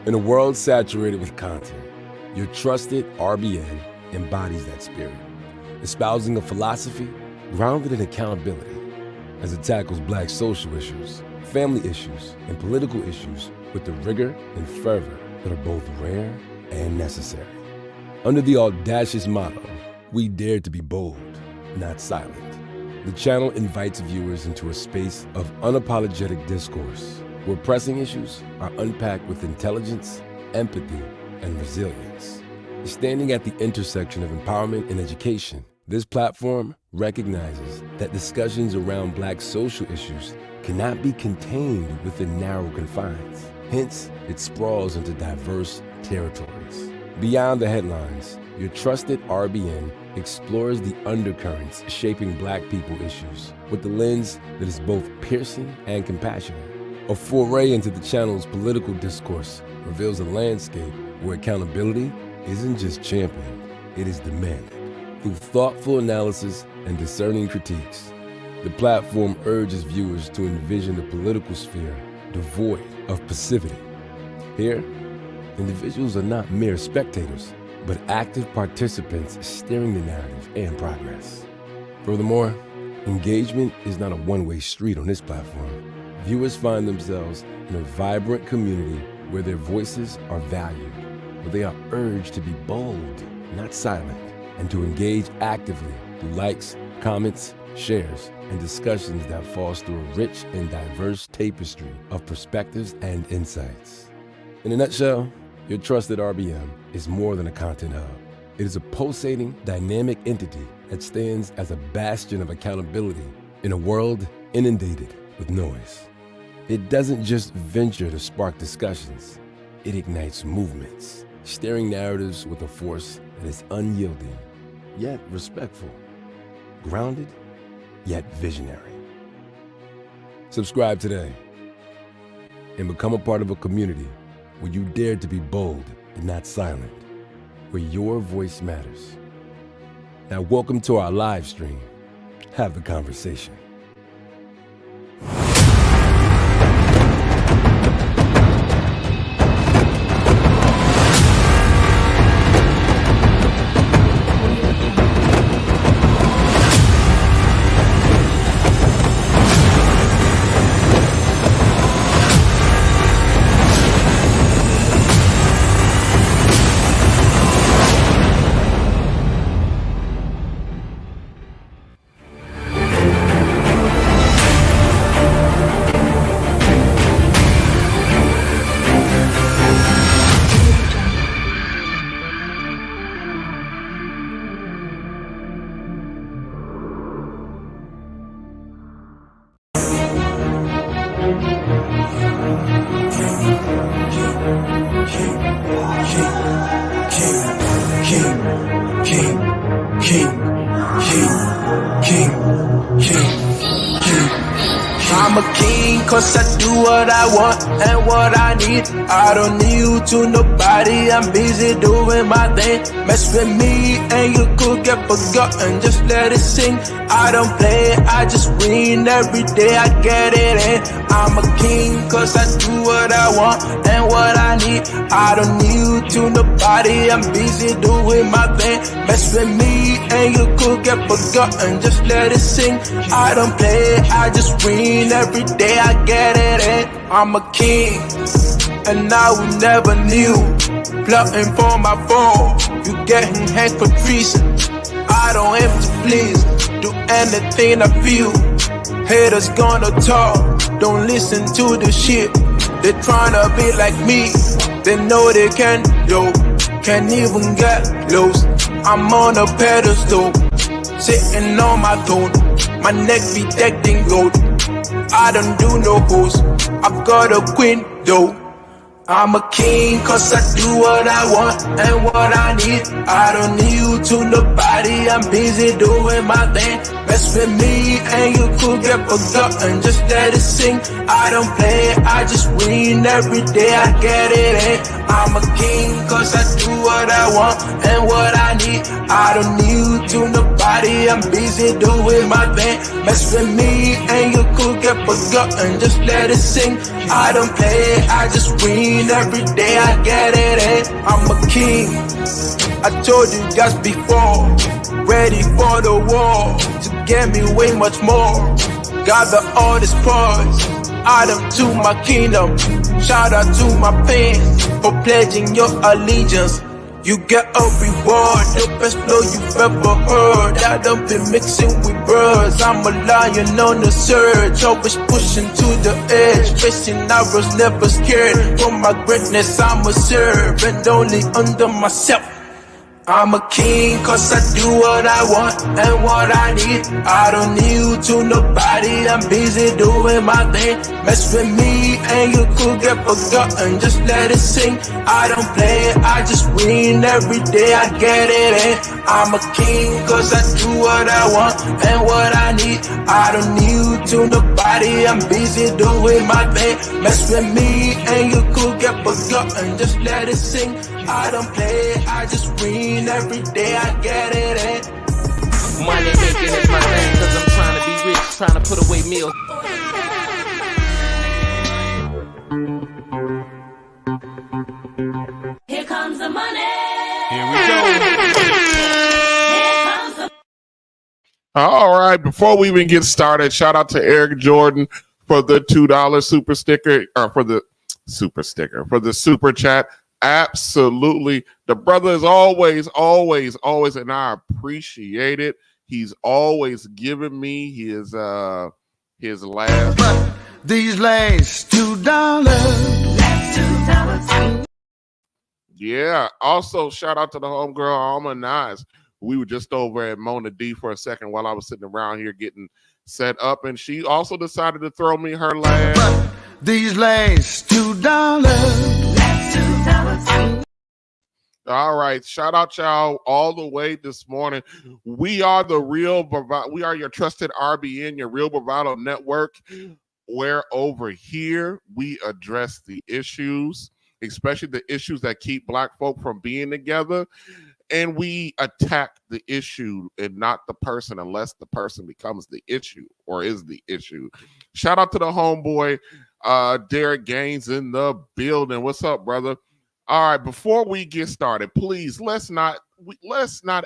In a world saturated with content, your trusted RBN embodies that spirit, espousing a philosophy grounded in accountability as it tackles Black social issues, family issues, and political issues with the rigor and fervor that are both rare and necessary. Under the audacious motto, we dare to be bold, not silent, the channel invites viewers into a space of unapologetic discourse, where pressing issues are unpacked with intelligence, empathy, and resilience. Standing at the intersection of empowerment and education, this platform recognizes that discussions around Black social issues cannot be contained within narrow confines. Hence, it sprawls into diverse territories. Beyond the headlines, your trusted RBN explores the undercurrents shaping Black people issues with the lens that is both piercing and compassionate. A foray into the channel's political discourse reveals a landscape where accountability isn't just championed, it is demanded. Through thoughtful analysis and discerning critiques, the platform urges viewers to envision a political sphere devoid of passivity. Here, individuals are not mere spectators, but active participants steering the narrative and progress. Furthermore, engagement is not a one-way street on this platform. Viewers find themselves in a vibrant community where their voices are valued, where they are urged to be bold, not silent, and to engage actively through likes, comments, shares, and discussions that foster a rich and diverse tapestry of perspectives and insights. In a nutshell, your trusted RBN is more than a content hub. It is a pulsating, dynamic entity that stands as a bastion of accountability in a world inundated with noise. It doesn't just venture to spark discussions, it ignites movements, steering narratives with a force that is unyielding, yet respectful, grounded, yet visionary. Subscribe today and become a part of a community where you dare to be bold and not silent, where your voice matters. Now, welcome to our live stream. Have the conversation. I'm a king, cause I do what I want and what I need. I don't need you to nobody, I'm busy doing my thing. Mess with me and you could get forgotten, just let it sing. I don't play, I just win, every day I get it in. I'm a king, cause I do what I want and what I need. I don't need you to nobody, I'm busy doing my thing. Mess with me and you could get forgotten, just let it sing. I don't play, I just win, every day I get it in. I'm a king, and I will never knew. Plotting for my fall, you getting hanged for treason. I don't aim to please, do anything I feel. Haters gonna talk, don't listen to the shit. They tryna be like me, they know they can, yo. Can't even get lost, I'm on a pedestal, sitting on my throne. My neck be decked in gold, I don't do no hoes, I've got a queen though. I'm a king, cause I do what I want and what I need. I don't need you to nobody, I'm busy doing my thing. Mess with me and you could get forgotten. Just let it sing. I don't play, I just win every day. I get it in. I'm a king cause I do what I want and what I need. I don't need to nobody, I'm busy doing my thing. Mess with me and you could get forgotten. Just let it sing. I don't play, I just win every day. I get it in. I'm a king. I told you guys before, ready for the war, to get me way much more. Gather all this poise, add them to my kingdom. Shout out to my fans for pledging your allegiance. You get a reward, the best flow you've ever heard. I don't be mixing with birds, I'm a lion on the surge. Always pushing to the edge, facing arrows, never scared. For my greatness I'm a servant, only under myself. I'm a king cause I do what I want and what I need. I don't need to nobody, I'm busy doing my thing. Mess with me and you could get forgotten. Just let it sing. I don't play, I just win every day. I get it in. I'm a king cause I do what I want and what I need. I don't need to nobody, I'm busy doing my thing. Mess with me and you could get forgotten. Just let it sing. I don't play, I just win every day. I get it in. Money making is my thing cause I'm trying to be rich, trying to put away meals. Here comes the money. Here we go. Here comes the All right, before we even get started, shout out to Eric Jordan for the $2 super sticker, or for the super chat. Absolutely. The brother is always, and I appreciate it. He's always giving me his last. These last $2. Yeah. Also, shout out to the homegirl Alma Nice. We were just over at Mona D for a second while I was sitting around here getting set up, and she also decided to throw me her last. These last $2. All right, shout out y'all all the way this morning. We are the real Bravado. We are your trusted RBN, your real Bravado Network, where over here we address the issues, especially the issues that keep Black folk from being together, and we attack the issue and not the person unless the person becomes the issue or is the issue. Shout out to the homeboy, Derek Gaines in the building. What's up, brother? All right, before we get started, please let's not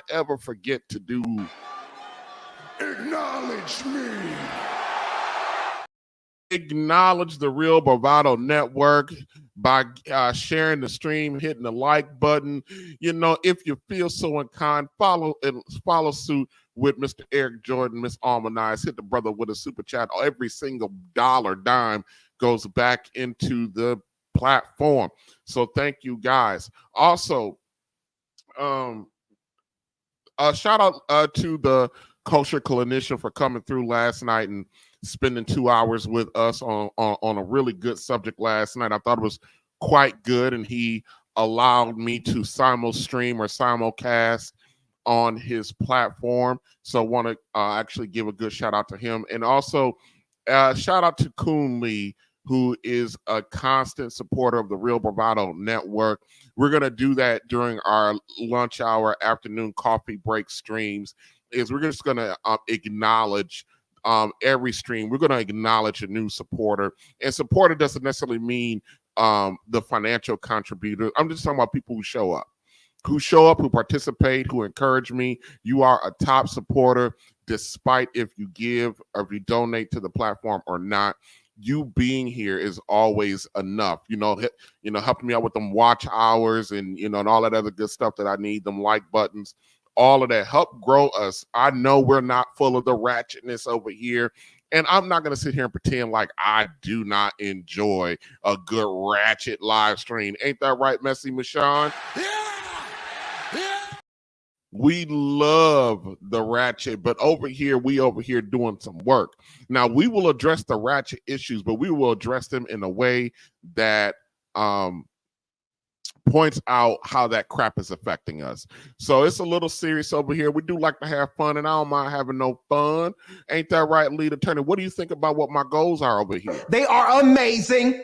ever forget to do Acknowledge me. Acknowledge the Real Bravado Network by sharing the stream, hitting the like button. You know, if you feel so inclined, follow suit with Mr. Eric Jordan, Miss Almanize. Hit the brother with a super chat. Every single dollar, dime goes back into the platform. So thank you guys. Also, shout out to the Culture Clinician for coming through last night and spending 2 hours with us on a really good subject last night. I thought it was quite good, and he allowed me to simulstream or simulcast on his platform. So I want to actually give a good shout out to him. And also shout out to Koon Lee, who is a constant supporter of the Real Bravado Network. We're going to do that during our lunch hour, afternoon coffee break streams. We're just going to acknowledge every stream. We're going to acknowledge a new supporter. And supporter doesn't necessarily mean the financial contributor. I'm just talking about people who show up, who participate, who encourage me. You are a top supporter, despite if you give or if you donate to the platform or not. You being here is always enough, helping me out with them watch hours and, and all that other good stuff that I need, them like buttons, all of that help grow us. I know we're not full of the ratchetness over here, and I'm not going to sit here and pretend like I do not enjoy a good ratchet live stream. Ain't that right, Messy Michonne? Yeah. We love the ratchet, but we over here doing some work. Now, we will address the ratchet issues, but we will address them in a way that points out how that crap is affecting us. So it's a little serious over here. We do like to have fun, and I don't mind having no fun. Ain't that right, lead attorney? What do you think about what my goals are over here? They are amazing.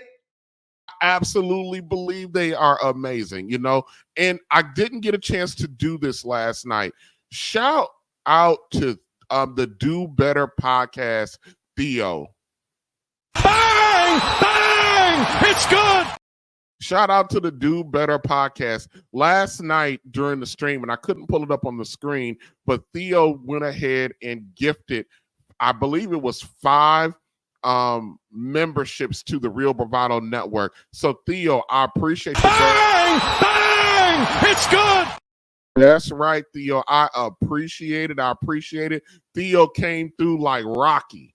Absolutely believe they are amazing, you know. And I didn't get a chance to do this last night. Shout out to the Do Better podcast, Theo. Bang! Bang! It's good. Shout out to the Do Better podcast. Last night during the stream, and I couldn't pull it up on the screen, but Theo went ahead and gifted, I believe it was 5 memberships to the Real Bravado Network. So Theo, I appreciate you. Bang! Bang! It's good. That's right, Theo. I appreciate it. I appreciate it. Theo came through like Rocky.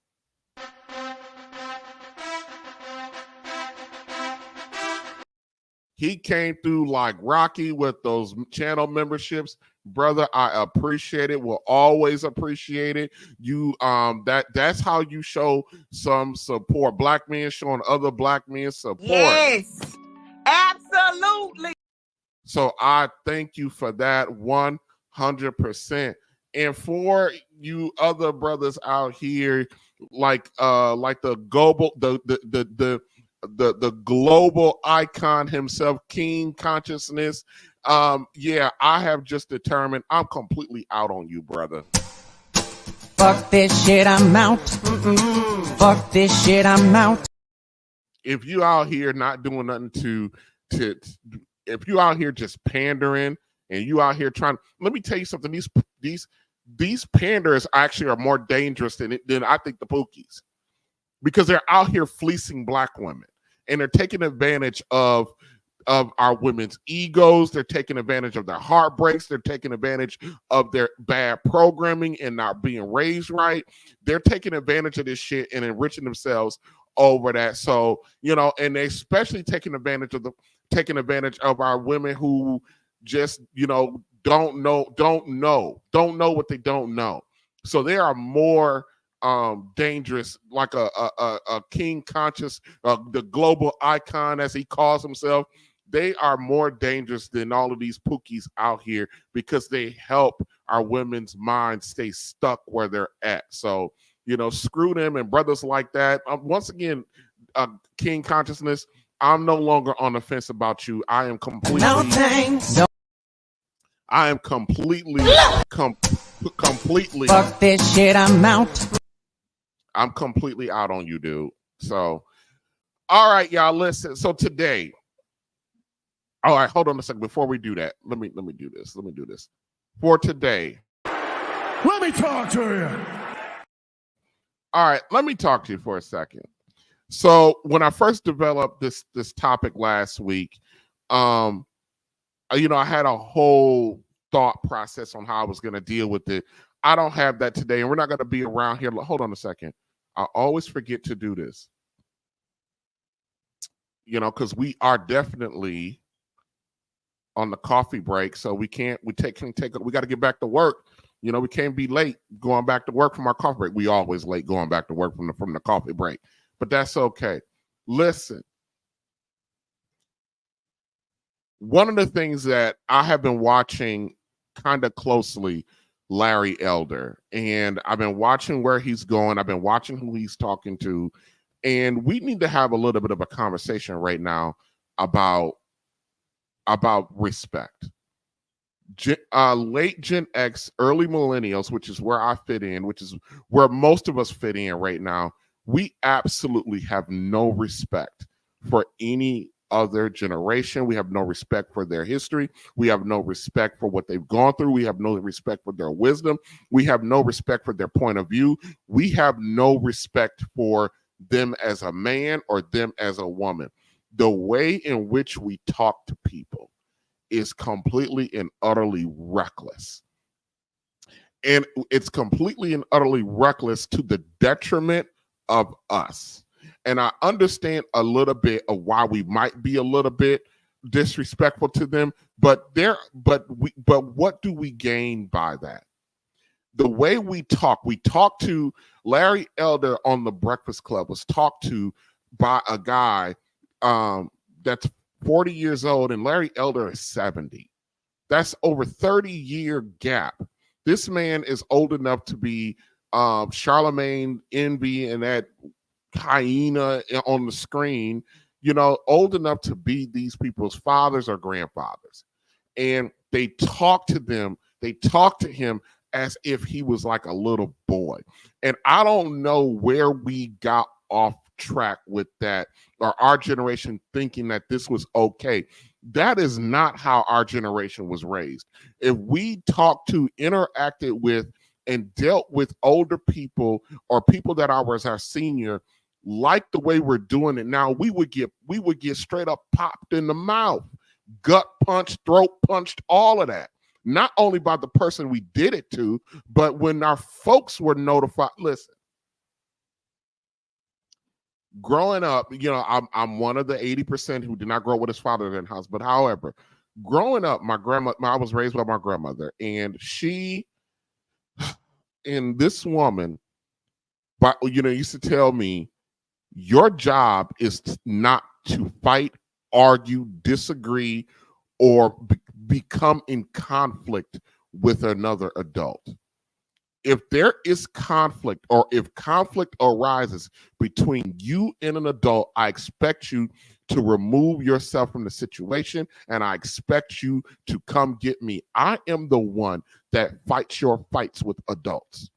He came through like Rocky with those channel memberships. Brother, I appreciate it. Will always appreciate it. You that's how you show some support. Black men showing other black men support. Yes, absolutely. So I thank you for that 100%. And for you other brothers out here, like the global the global icon himself, King Consciousness. Yeah, I have just determined I'm completely out on you, brother. Fuck this shit, I'm out. Fuck this shit, I'm out. If you out here not doing nothing to if you out here just pandering and you out here trying, let me tell you something. These panders actually are more dangerous than I think the Pookies, because they're out here fleecing black women and they're taking advantage of our women's egos. They're taking advantage of their heartbreaks. They're taking advantage of their bad programming and not being raised right. They're taking advantage of this shit and enriching themselves over that. So, you know, and they especially taking advantage of our women who just, you know, don't know what they don't know. So they are more dangerous, like a King Conscious, the global icon as he calls himself. They are more dangerous than all of these Pookies out here because they help our women's minds stay stuck where they're at. So, you know, screw them and brothers like that. Once again, King Consciousness, I'm no longer on the fence about you. I am completely. No thanks. I am completely. Fuck this shit, I'm out. I'm completely out on you, dude. So, all right, y'all, listen. So today, all right, hold on a second. Before we do that, let me do this. Let me do this. For today. Let me talk to you. All right, let me talk to you for a second. So when I first developed this topic last week, you know, I had a whole thought process on how I was going to deal with it. I don't have that today, and we're not going to be around here. Hold on a second. I always forget to do this, you know, because we are definitely on the coffee break, so we got to get back to work. You know, we can't be late going back to work from our coffee break. We always late going back to work from the coffee break, but that's okay. Listen, one of the things that I have been watching kind of closely, Larry Elder, and I've been watching where he's going. I've been watching who he's talking to, and we need to have a little bit of a conversation right now about respect. Late Gen X, early millennials, which is where I fit in, which is where most of us fit in right now. We absolutely have no respect for any other generation. We have no respect for their history. We have no respect for what they've gone through. We have no respect for their wisdom. We have no respect for their point of view. We have no respect for them as a man or them as a woman. The way in which we talk to people is completely and utterly reckless. And it's completely and utterly reckless to the detriment of us. And I understand a little bit of why we might be a little bit disrespectful to them, but what do we gain by that? The way we talk to Larry Elder on the Breakfast Club was talked to by a guy that's 40 years old, and Larry Elder is 70. That's over 30-year gap. This man is old enough to be Charlemagne, Envy, and that hyena on the screen, old enough to be these people's fathers or grandfathers. And they talk to him as if he was like a little boy. And I don't know where we got off track with that, or our generation thinking that this was okay. That is not how our generation was raised. If we talked to, interacted with, and dealt with older people or people that was our senior, like the way we're doing it now, we would get straight up popped in the mouth, gut punched, throat punched, all of that. Not only by the person we did it to, but when our folks were notified. Listen, growing up, I'm one of the 80% who did not grow up with his father in the house. But however, growing up, I was raised by my grandmother, and this woman, used to tell me, your job is not to fight, argue, disagree, or become in conflict with another adult. If there is conflict, or if conflict arises between you and an adult, I expect you to remove yourself from the situation, and I expect you to come get me. I am the one that fights your fights with adults.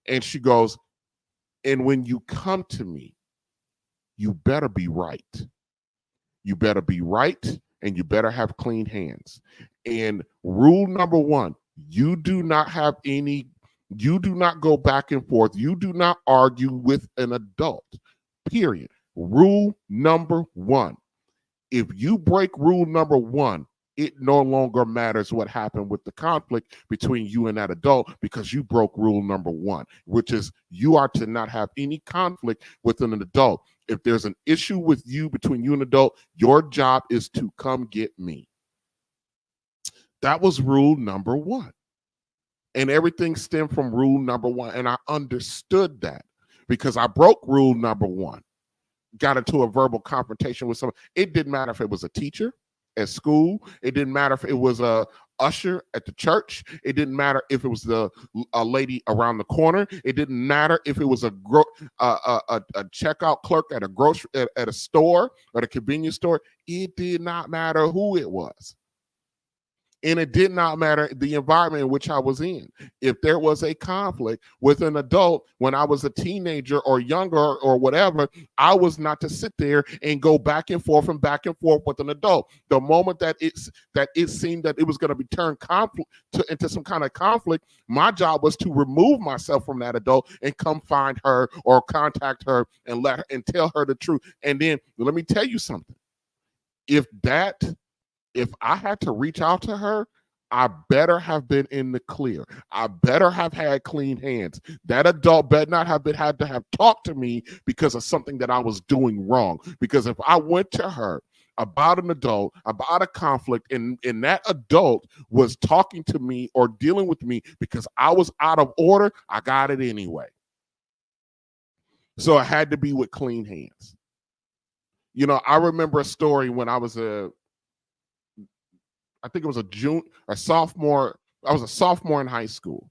And she goes, and when you come to me, you better be right. You better be right, and you better have clean hands. And rule number one, you do not go back and forth. You do not argue with an adult, period. Rule number one. If you break rule number one, it no longer matters what happened with the conflict between you and that adult, because you broke rule number one, which is you are to not have any conflict with an adult. If there's an issue with you, between you and an adult, your job is to come get me. That was rule number one. And everything stemmed from rule number one. And I understood that because I broke rule number one. Got into a verbal confrontation with someone. It didn't matter if it was a teacher at school. It didn't matter if it was a usher at the church. It didn't matter if it was a lady around the corner. It didn't matter if it was a checkout clerk at a store or a convenience store. It did not matter who it was. And it did not matter the environment in which I was in. If there was a conflict with an adult when I was a teenager or younger or whatever, I was not to sit there and go back and forth with an adult. The moment that it seemed that it was going to be turned into some kind of conflict, my job was to remove myself from that adult and come find her or contact her and tell her the truth. And then let me tell you something. If I had to reach out to her, I better have been in the clear. I better have had clean hands. That adult better not have had to have talked to me because of something that I was doing wrong. Because if I went to her about an adult, about a conflict, and that adult was talking to me or dealing with me because I was out of order, I got it anyway. So it had to be with clean hands. I remember a story when I was I think it was a sophomore. I was a sophomore in high school,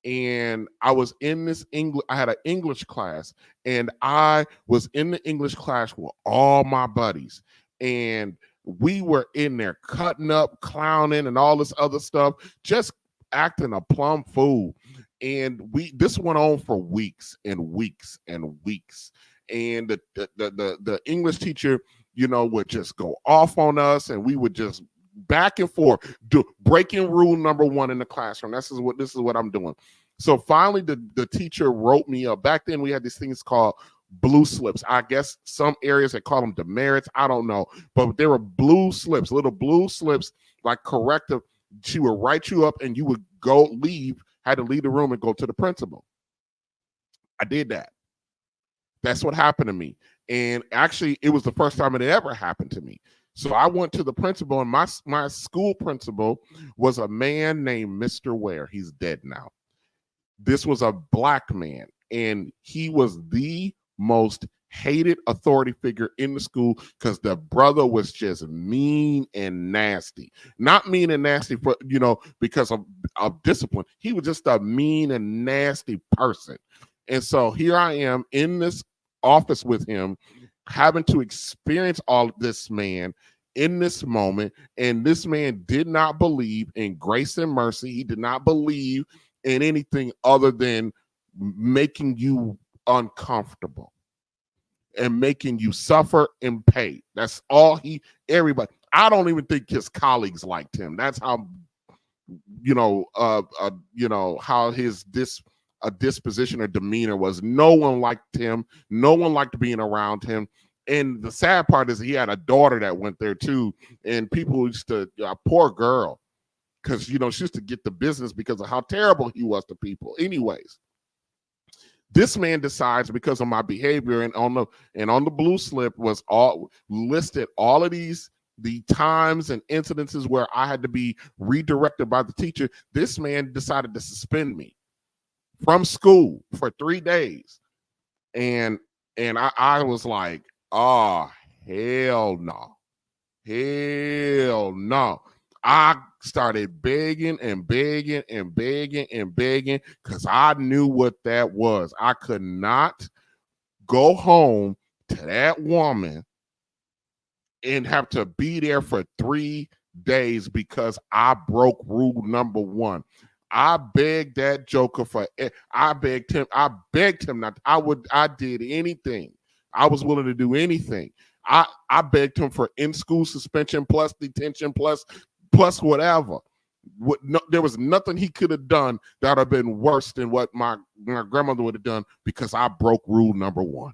and I was in I had an English class, and I was in the English class with all my buddies, and we were in there cutting up, clowning, and all this other stuff, just acting a plumb fool. And this went on for weeks and weeks and weeks. And the English teacher, would just go off on us, and we would just back and forth, breaking rule number one in the classroom. This is what I'm doing. So finally, the teacher wrote me up. Back then, we had these things called blue slips. I guess some areas they call them demerits. I don't know, but there were blue slips, little blue slips, like corrective. She would write you up, and you would had to leave the room and go to the principal. I did that. That's what happened to me. And actually, it was the first time it ever happened to me. So I went to the principal, and my school principal was a man named Mr. Ware. He's dead now. This was a black man, and he was the most hated authority figure in the school because the brother was just mean and nasty. Not mean and nasty for, because of discipline. He was just a mean and nasty person. And so here I am in this office with him, having to experience all of this man in this moment. And this man did not believe in grace and mercy. He did not believe in anything other than making you uncomfortable and making you suffer and pay. That's all everybody. I don't even think his colleagues liked him. That's how, how his disposition or demeanor was. No one liked him. No one liked being around him. And the sad part is he had a daughter that went there too. And people used to, poor girl, because, she used to get the business because of how terrible he was to people. Anyways, this man decides, because of my behavior, and on the blue slip was all listed all of the times and incidences where I had to be redirected by the teacher. This man decided to suspend me from school for 3 days. And I was like, oh, hell no. Hell no. I started begging and begging and begging and begging because I knew what that was. I could not go home to that woman and have to be there for 3 days because I broke rule number 1. I begged that joker I begged him not. I did anything. I was willing to do anything. I begged him for in-school suspension plus detention plus whatever. There was nothing he could have done that would have been worse than what my grandmother would have done because I broke rule number 1.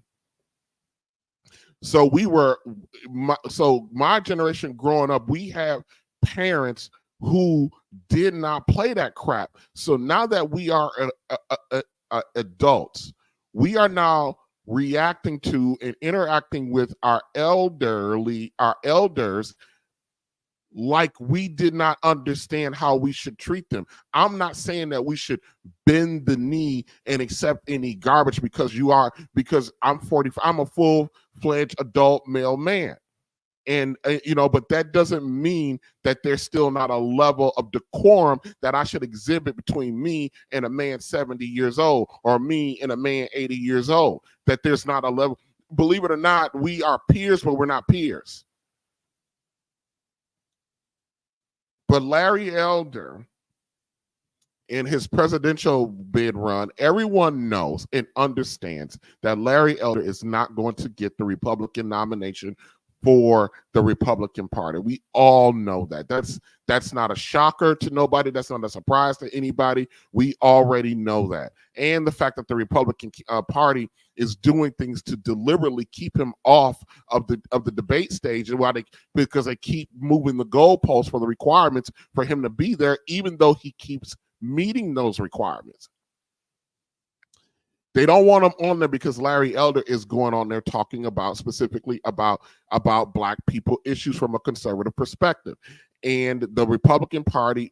So my generation growing up, we have parents who did not play that crap. So now that we are adults, we are now reacting to and interacting with our elders like we did not understand how we should treat them. I'm not saying that we should bend the knee and accept any garbage because I'm 45. I'm a full-fledged adult male man. And, but that doesn't mean that there's still not a level of decorum that I should exhibit between me and a man 70 years old or me and a man 80 years old, that there's not a level. Believe it or not, we are peers, but we're not peers. But Larry Elder, in his presidential bid run, everyone knows and understands that Larry Elder is not going to get the Republican nomination for the Republican Party. We all know that. That's not a shocker to nobody. That's not a surprise to anybody. We already know that. And the fact that the Republican Party is doing things to deliberately keep him off of the debate stage, and because they keep moving the goalposts for the requirements for him to be there, even though he keeps meeting those requirements. They don't want him on there because Larry Elder is going on there talking about specifically about Black people issues from a conservative perspective. And the Republican Party,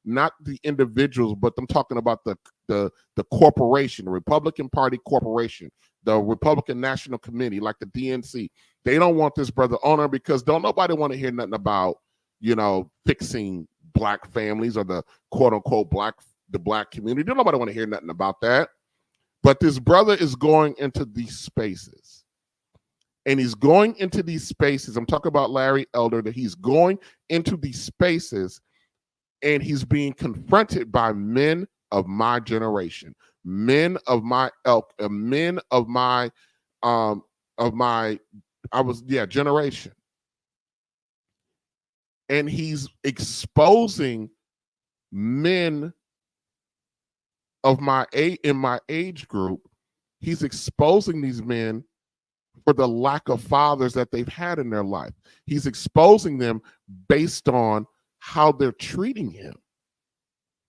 not the individuals, but I'm talking about the corporation, the Republican Party corporation, the Republican National Committee, like the DNC. They don't want this brother on there because don't nobody want to hear nothing about, fixing Black families or the quote unquote the Black community. Don't nobody want to hear nothing about that. But this brother is going into these spaces. And he's going into these spaces. I'm talking about Larry Elder, that he's going into these spaces and he's being confronted by men of my generation, men of my ilk, men of my generation. And he's exposing men of my age group. He's exposing these men for the lack of fathers that they've had in their life. He's exposing them based on how they're treating him.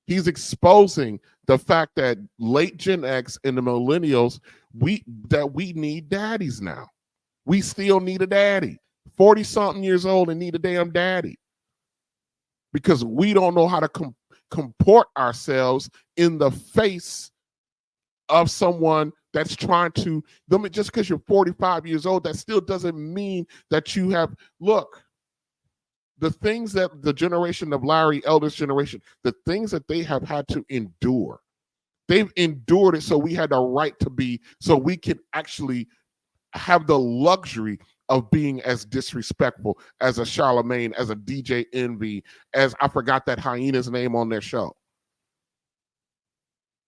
He's exposing the fact that late Gen X and the millennials, we need daddies now. We still need a daddy. 40-something years old and need a damn daddy. Because we don't know how to comport ourselves in the face of someone that's trying to, just because you're 45 years old, that still doesn't mean that you have, look, the things that the generation of Larry Elder's generation, the things that they have had to endure, they've endured it so we had the right to be, so we can actually have the luxury of being as disrespectful as a Charlemagne, as a DJ Envy, as I forgot that hyena's name on their show.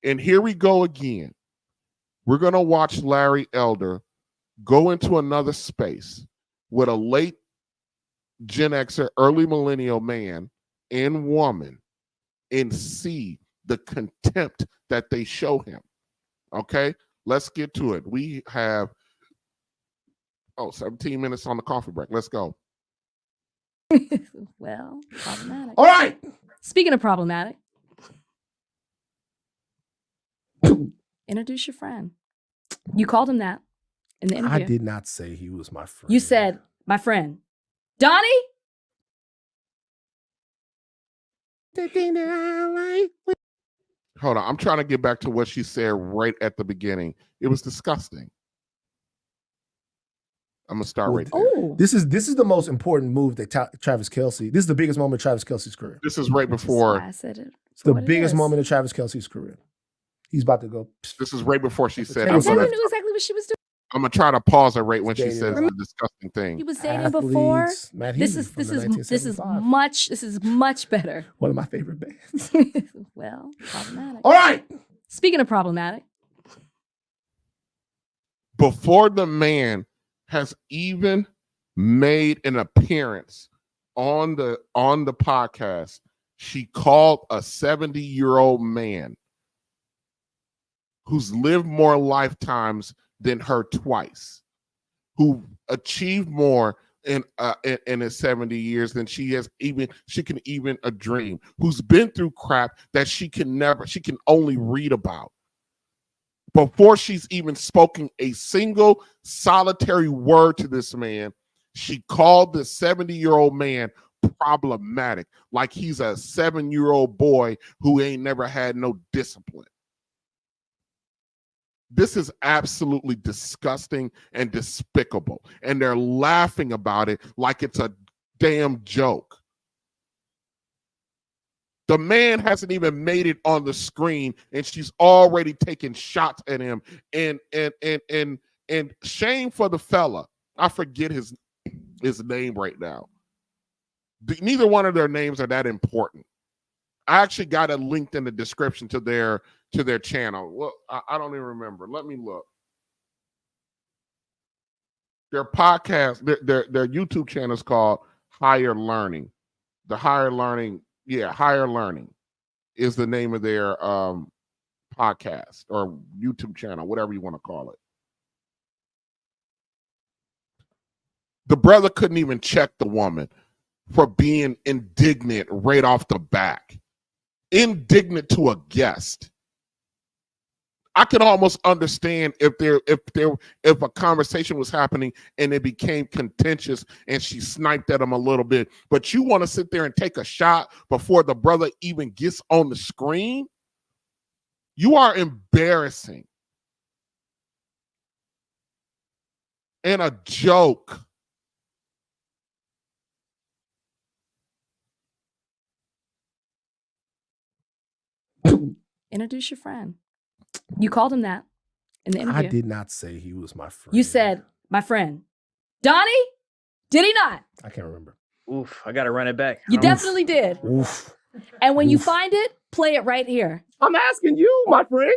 And here we go again. We're going to watch Larry Elder go into another space with a late Gen Xer, early millennial man and woman and see the contempt that they show him. Okay, let's get to it. We have 17 minutes on the coffee break. Let's go. Well, problematic. All right. Speaking of problematic, introduce your friend. You called him that in the interview. I did not say he was my friend. You said, my friend. Donnie? The thing that I like. Hold on. I'm trying to get back to what she said right at the beginning. It was disgusting. I'm gonna start right there. Oh, This is the most important move that Travis Kelce. This is the biggest moment of Travis Kelce's career. This is right before. I said it. It's the biggest moment of Travis Kelce's career. He's about to go. This is right before she said. I I knew exactly what she was doing. I'm gonna try to pause her right when she Dating says her. the disgusting thing. He was dating before. Matt This Healy is from the this is 1975. much better. One of my favorite bands. Well, problematic. All right. Speaking of problematic, Before the man has even made an appearance on the podcast, she called a 70-year-old man who's lived more lifetimes than her twice, who achieved more in his 70 years than she can even dream, who's been through crap that she can only read about. Before she's even spoken a single solitary word to this man, she called this 70-year-old man problematic, like he's a 7-year-old boy who ain't never had no discipline. This is absolutely disgusting and despicable. And they're laughing about it like it's a damn joke. The man hasn't even made it on the screen, and she's already taking shots at him. And shame for the fella. I forget his name right now. Neither one of their names are that important. I actually got it linked in the description to their channel. Well, I don't even remember. Let me look. Their podcast, their YouTube channel is called Higher Learning. The Higher Learning, Higher Learning is the name of their podcast or YouTube channel, whatever you want to call it. The brother couldn't even check the woman for being indignant right off the back. Indignant to a guest. I can almost understand if a conversation was happening and it became contentious and she sniped at him a little bit, but you want to sit there and take a shot before the brother even gets on the screen? You are embarrassing and a joke. introduce your friend. You called him that in the interview. I did not say he was my friend. You said, my friend. Donnie? Did he not? I can't remember. Oof, I got to run it back. You definitely did. Oof. And when you find it, play it right here. I'm asking you, my friend.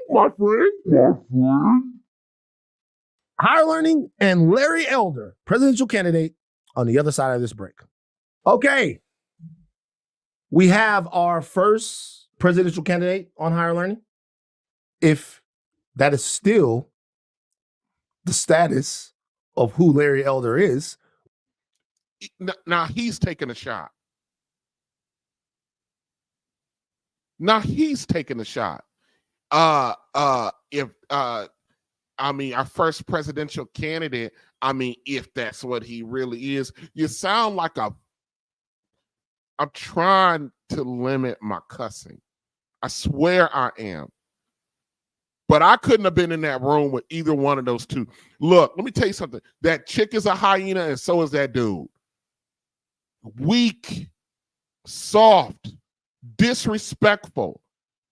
Higher Learning and Larry Elder, presidential candidate, on the other side of this break. Okay. We have our first presidential candidate on Higher Learning. If that is still the status of who Larry Elder is. Now he's taking a shot. Now he's taking a shot. Our first presidential candidate, if that's what he really is, you sound like I'm trying to limit my cussing. I swear I am. But I couldn't have been in that room with either one of those two. Look, let me tell you something. That chick is a hyena, and so is that dude. Weak, soft, disrespectful.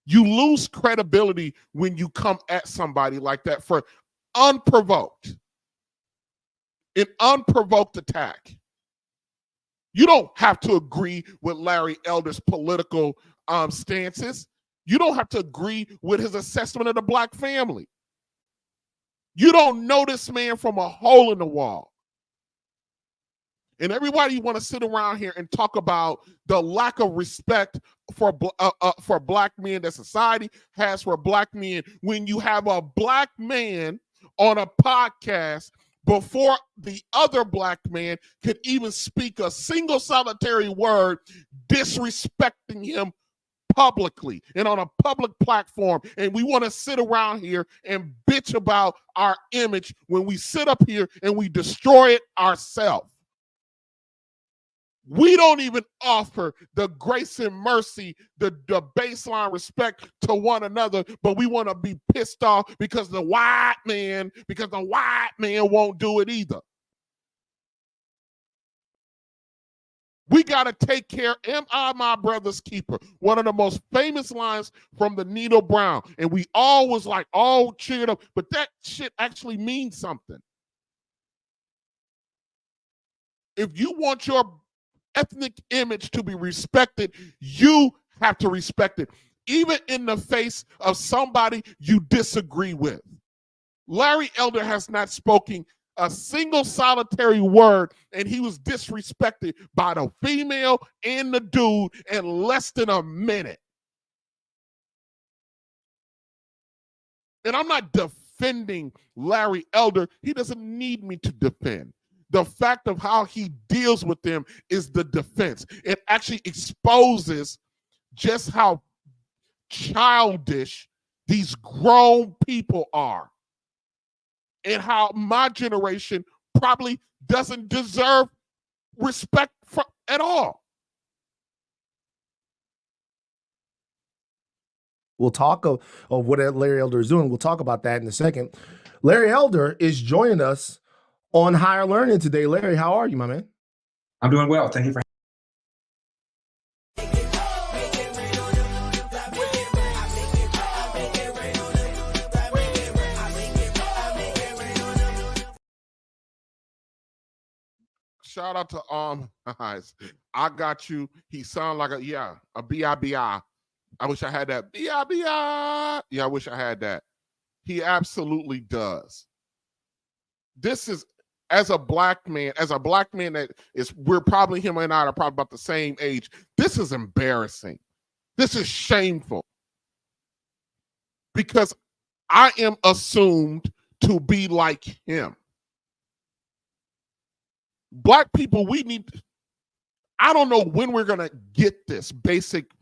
You lose credibility when you come at somebody like that for unprovoked. An unprovoked attack. You don't have to agree with Larry Elder's political stances. You don't have to agree with his assessment of the black family. You don't know this man from a hole in the wall. And everybody want to sit around here and talk about the lack of respect for black men that society has for black men when you have a black man on a podcast before the other black man could even speak a single solitary word disrespecting him publicly and on a public platform. And we want to sit around here and bitch about our image when we sit up here and we destroy it ourselves. We don't even offer the grace and mercy, the baseline respect to one another, but we want to be pissed off because the white man won't do it either. We got to take care. Am I my brother's keeper? One of the most famous lines from the Nino Brown. And we all was like, all cheered up. But that shit actually means something. If you want your ethnic image to be respected, you have to respect it, even in the face of somebody you disagree with. Larry Elder has not spoken a single solitary word, and he was disrespected by the female and the dude in less than a minute. And I'm not defending Larry Elder. He doesn't need me to defend. The fact of how he deals with them is the defense. It actually exposes just how childish these grown people are and how my generation probably doesn't deserve respect at all. We'll talk of what Larry Elder is doing. We'll talk about that in a second. Larry Elder is joining us on Higher Learning today. Larry, how are you, my man? I'm doing well. Thank you for Shout out to I got you. He sound like a B-I-B-I. I wish I had that. B-I-B-I. Yeah, I wish I had that. He absolutely does. This is, as a black man that is, we're probably, him and I are probably about the same age. This is embarrassing. This is shameful. Because I am assumed to be like him. Black people, I don't know when we're going to get this basic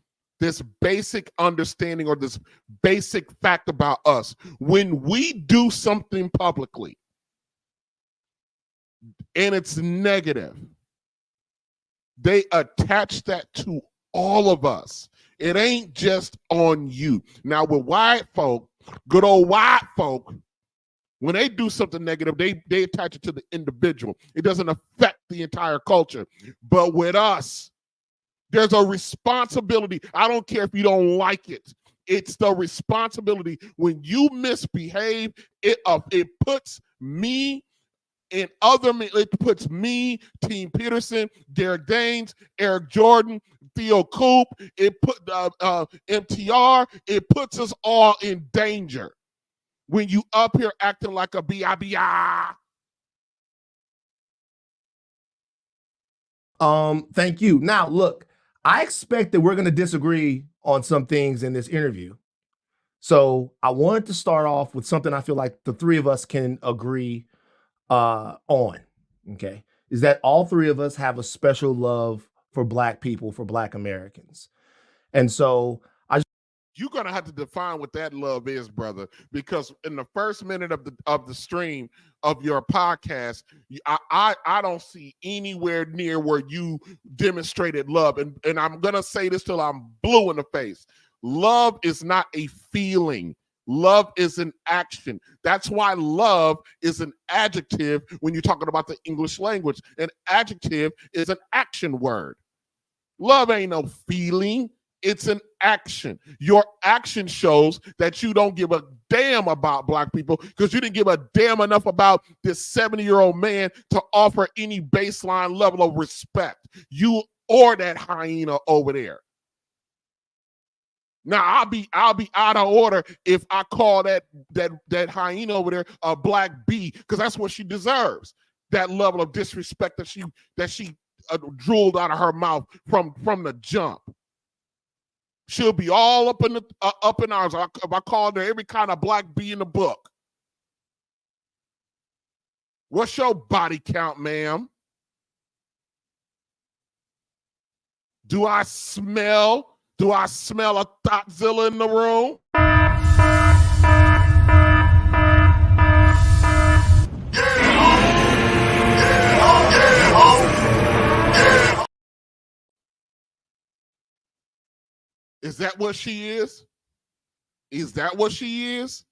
understanding or this basic fact about us. When we do something publicly and it's negative, they attach that to all of us. It ain't just on you. Now with white folk, good old white folk, when they do something negative, they attach it to the individual. It doesn't affect the entire culture. But with us, there's a responsibility. I don't care if you don't like it. It's the responsibility. When you misbehave, it puts me and it puts me, Team Peterson, Derek Daines, Eric Jordan, Theo Coop, it put MTR, it puts us all in danger. When you up here acting like a B-I-B-I. Thank you. Now, look, I expect that we're going to disagree on some things in this interview. So I wanted to start off with something I feel like the three of us can agree on, okay? Is that all three of us have a special love for Black people, for Black Americans. And so you're going to have to define what that love is, brother, because in the first minute of the stream of your podcast, I don't see anywhere near where you demonstrated love. And I'm going to say this till I'm blue in the face. Love is not a feeling. Love is an action. That's why love is an adjective when you're talking about the English language. An adjective is an action word. Love ain't no feeling. It's an action. Your action shows that you don't give a damn about Black people because you didn't give a damn enough about this 70-year-old man to offer any baseline level of respect. You or that hyena over there. Now I'll be out of order if I call that hyena over there a black bee, because that's what she deserves. That level of disrespect that she drooled out of her mouth from the jump. She'll be all up in arms if I called her every kind of black bee in the book. What's your body count, ma'am? Do I smell a Thotzilla in the room? Is that what she is? Is that what she is?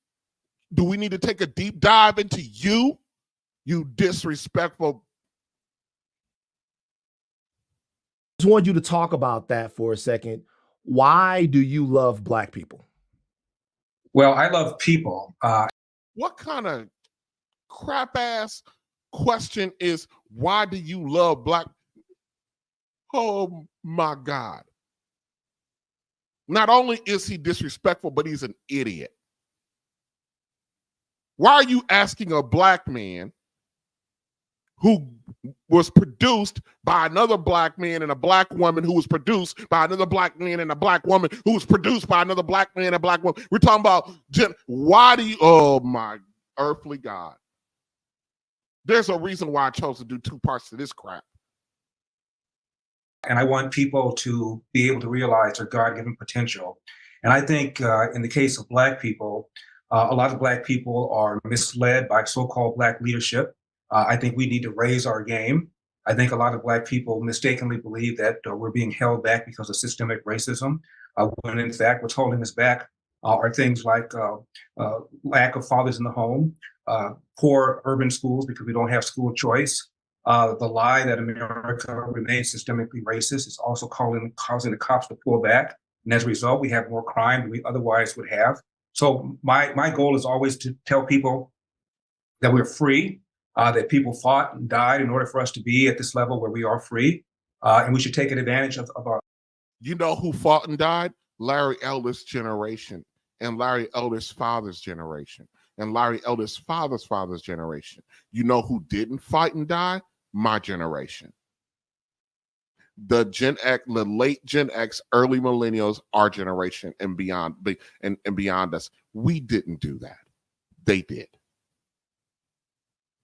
Do we need to take a deep dive into you disrespectful? I just want you to talk about that for a second. Why do you love Black people? Well, I love people. What kind of crap ass question is, why do you love Black? Oh my God. Not only is he disrespectful, but he's an idiot. Why are you asking a Black man who was produced by another Black man and a Black woman who was produced by another Black man and a Black woman who was produced by another Black man and a Black woman? We're talking about, why do you, oh my earthly God. There's a reason why I chose to do 2 parts to this crap. And I want people to be able to realize their God-given potential. And I think in the case of Black people, a lot of Black people are misled by so-called Black leadership. I think we need to raise our game. I think a lot of Black people mistakenly believe that we're being held back because of systemic racism, when in fact what's holding us back are things like lack of fathers in the home, poor urban schools because we don't have school choice, the lie that America remains systemically racist is also causing the cops to pull back. And as a result, we have more crime than we otherwise would have. So my goal is always to tell people that we're free, that people fought and died in order for us to be at this level where we are free. And we should take advantage of our. You know who fought and died? Larry Elder's generation and Larry Elder's father's generation and Larry Elder's father's generation. You know who didn't fight and die? My generation. The Gen X, the late Gen X, early millennials, our generation and beyond, and beyond us. We didn't do that. They did.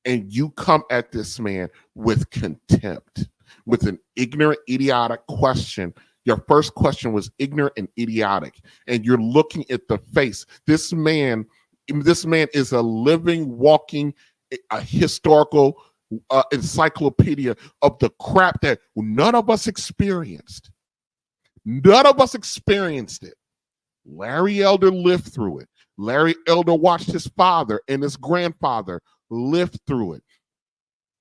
And you come at this man with contempt, with an ignorant, idiotic question. Your first question was ignorant and idiotic, and you're looking at the face. This man is a living, walking, a historical encyclopedia of the crap that none of us experienced. None of us experienced it. Larry Elder lived through it. Larry Elder watched his father and his grandfather live through it.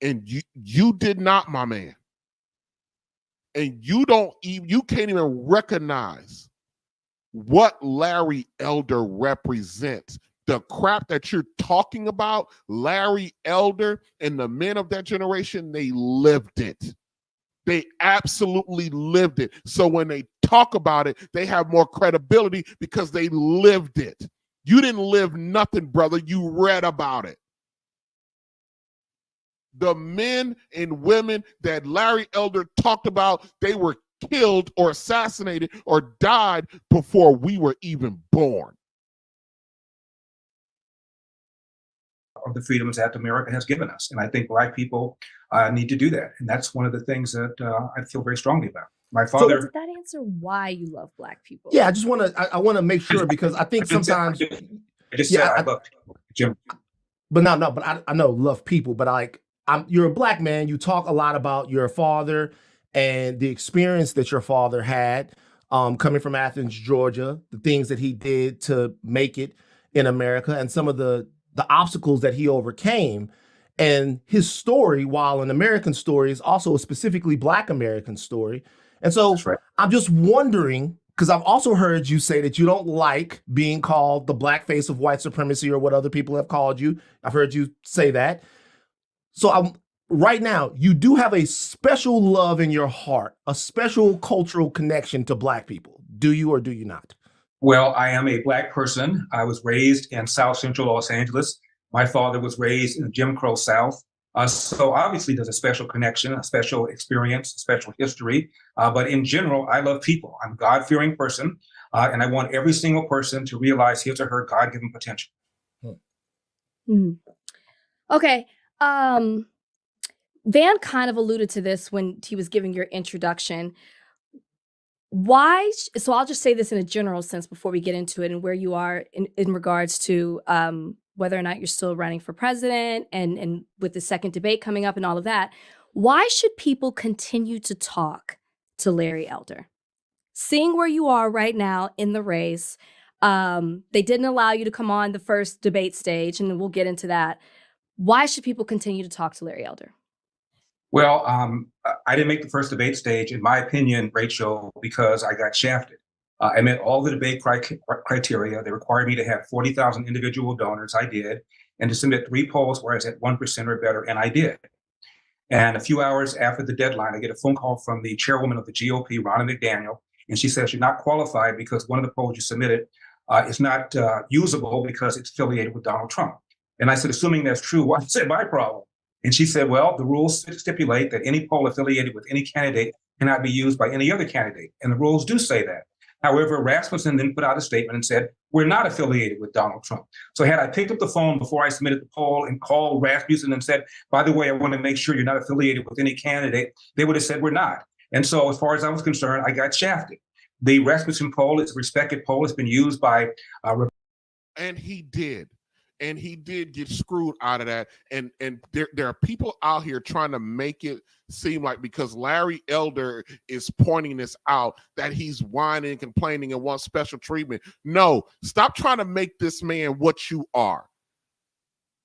And you did not, my man. And you can't even recognize what Larry Elder represents. The crap that you're talking about, Larry Elder and the men of that generation, they lived it. They absolutely lived it. So when they talk about it, they have more credibility because they lived it. You didn't live nothing, brother. You read about it. The men and women that Larry Elder talked about, they were killed or assassinated or died before we were even born. Of the freedoms that America has given us. And I think Black people need to do that. And that's one of the things that I feel very strongly about. My father. So did that answer why you love Black people? Yeah, I want to make sure, because I think sometimes. I just said I love people, Jim. But I know love people, but you're a Black man. You talk a lot about your father and the experience that your father had coming from Athens, Georgia, the things that he did to make it in America and some of the obstacles that he overcame. And his story, while an American story, is also a specifically Black American story. And so right. I'm just wondering, because I've also heard you say that you don't like being called the black face of white supremacy or what other people have called you. I've heard you say that. So right now, you do have a special love in your heart, a special cultural connection to Black people. Do you or do you not? Well, I am a Black person. I was raised in South Central Los Angeles. My father was raised in the Jim Crow South. So obviously there's a special connection, a special experience, a special history. But in general, I love people. I'm a God-fearing person, and I want every single person to realize his or her God-given potential. Okay. Van kind of alluded to this when he was giving your introduction. So I'll just say this in a general sense before we get into it and where you are in regards to whether or not you're still running for president and with the second debate coming up and all of that. Why should people continue to talk to Larry Elder? Seeing where you are right now in the race, they didn't allow you to come on the first debate stage, and we'll get into that. Why should people continue to talk to Larry Elder? Well, I didn't make the first debate stage, in my opinion, Rachel, because I got shafted. I met all the debate criteria. They required me to have 40,000 individual donors. I did. And to submit 3 polls where I was at 1% or better, and I did. And a few hours after the deadline, I get a phone call from the chairwoman of the GOP, Ronna McDaniel, and she says, you're not qualified because one of the polls you submitted is not usable because it's affiliated with Donald Trump. And I said, assuming that's true, what's my problem? And she said, well, the rules stipulate that any poll affiliated with any candidate cannot be used by any other candidate. And the rules do say that. However, Rasmussen then put out a statement and said, we're not affiliated with Donald Trump. So had I picked up the phone before I submitted the poll and called Rasmussen and said, by the way, I want to make sure you're not affiliated with any candidate, they would have said we're not. And so as far as I was concerned, I got shafted. The Rasmussen poll is a respected poll. It's been used by... And he did. And he did get screwed out of that. And there are people out here trying to make it seem like because Larry Elder is pointing this out that he's whining and complaining and wants special treatment. No, stop trying to make this man what you are.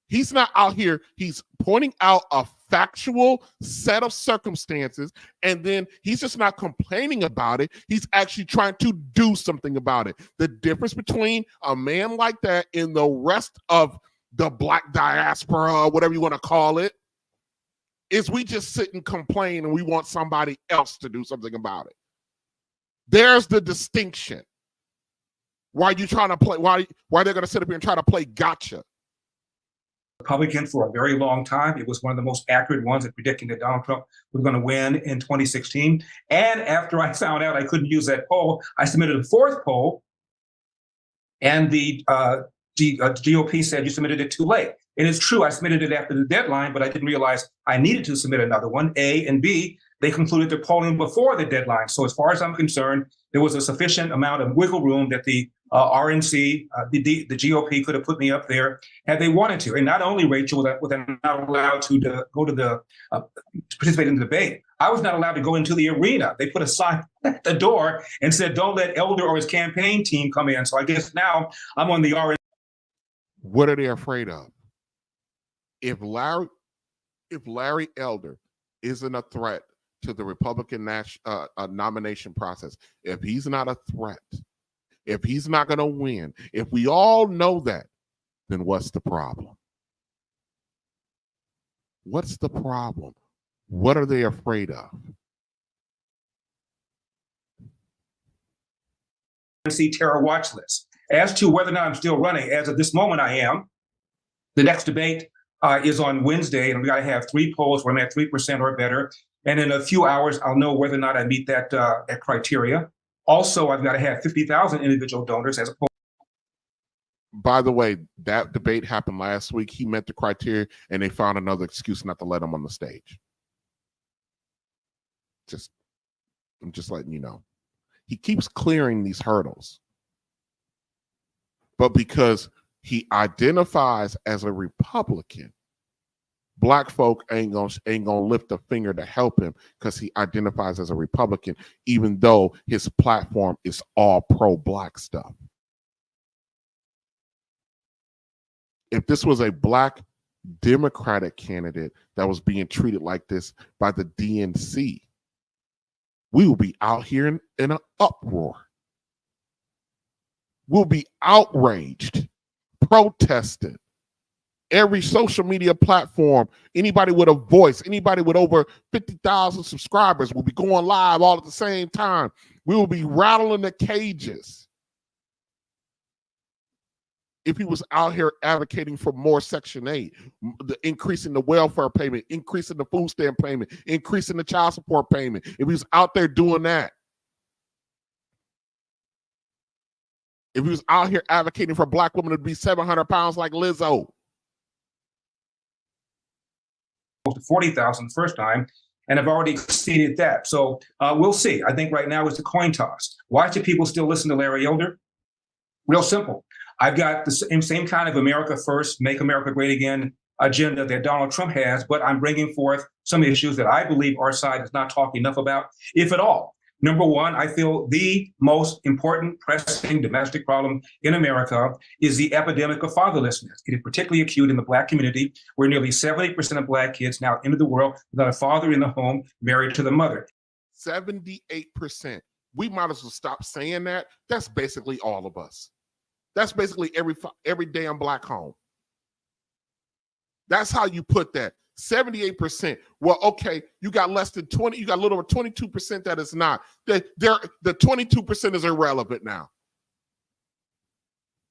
He's not out here. He's pointing out a factual set of circumstances, and then he's just not complaining about it. He's actually trying to do something about it. The difference between a man like that and the rest of the Black diaspora, whatever you want to call it, is we just sit and complain and we want somebody else to do something about it. There's the distinction. Why are you trying to play? Why they're going to sit up here and try to play gotcha? Republican for a very long time. It was one of the most accurate ones at predicting that Donald Trump was going to win in 2016. And after I found out I couldn't use that poll, I submitted a 4th poll, and the GOP said you submitted it too late. And it's true, I submitted it after the deadline, but I didn't realize I needed to submit another one, A, and B, they concluded their polling before the deadline. So as far as I'm concerned, there was a sufficient amount of wiggle room that the RNC, the GOP could have put me up there had they wanted to. And not only, Rachel, was I not allowed to go to the participate in the debate, I was not allowed to go into the arena. They put a sign at the door and said, don't let Elder or his campaign team come in. So I guess now I'm on the RNC. What are they afraid of? If Larry Elder isn't a threat to the Republican nomination process, if he's not a threat, if he's not going to win, if we all know that, then what's the problem? What's the problem? What are they afraid of? Terror watch list. As to whether or not I'm still running, as of this moment, I am. The next debate is on Wednesday, and we got to have 3 polls where I'm at 3% or better. And in a few hours, I'll know whether or not I meet that criteria. Also, I've got to have 50,000 individual donors as opposed. By the way, that debate happened last week. He met the criteria, and they found another excuse not to let him on the stage. I'm just letting you know. He keeps clearing these hurdles. But because he identifies as a Republican, Black folk ain't gonna lift a finger to help him because he identifies as a Republican, even though his platform is all pro-Black stuff. if this was a black Democratic candidate that was being treated like this by the DNC, we will be out here in an uproar. We'll be outraged, protested. Every social media platform, anybody with a voice, anybody with over 50,000 subscribers will be going live all at the same time. We will be rattling the cages. If he was out here advocating for more Section 8, increasing the welfare payment, increasing the food stamp payment, increasing the child support payment, if he was out there doing that, if he was out here advocating for black women to be 700 pounds like Lizzo, to 40,000 the first time, and have already exceeded that. So we'll see. I think right now it's a coin toss. Why should people still listen to Larry Elder? Real simple. I've got the same kind of America First, Make America Great Again agenda that Donald Trump has, but I'm bringing forth some issues that I believe our side is not talking enough about, if at all. Number one, I feel the most important pressing domestic problem in America is the epidemic of fatherlessness. It is particularly acute in the Black community, where nearly 70% of Black kids now enter the world without a father in the home, married to the mother. 78%. We might as well stop saying that. That's basically all of us. That's basically every damn Black home. That's how you put that. 78%. Well, okay, you got less than 20, you got a little over 22% that is not. The 22% is irrelevant now.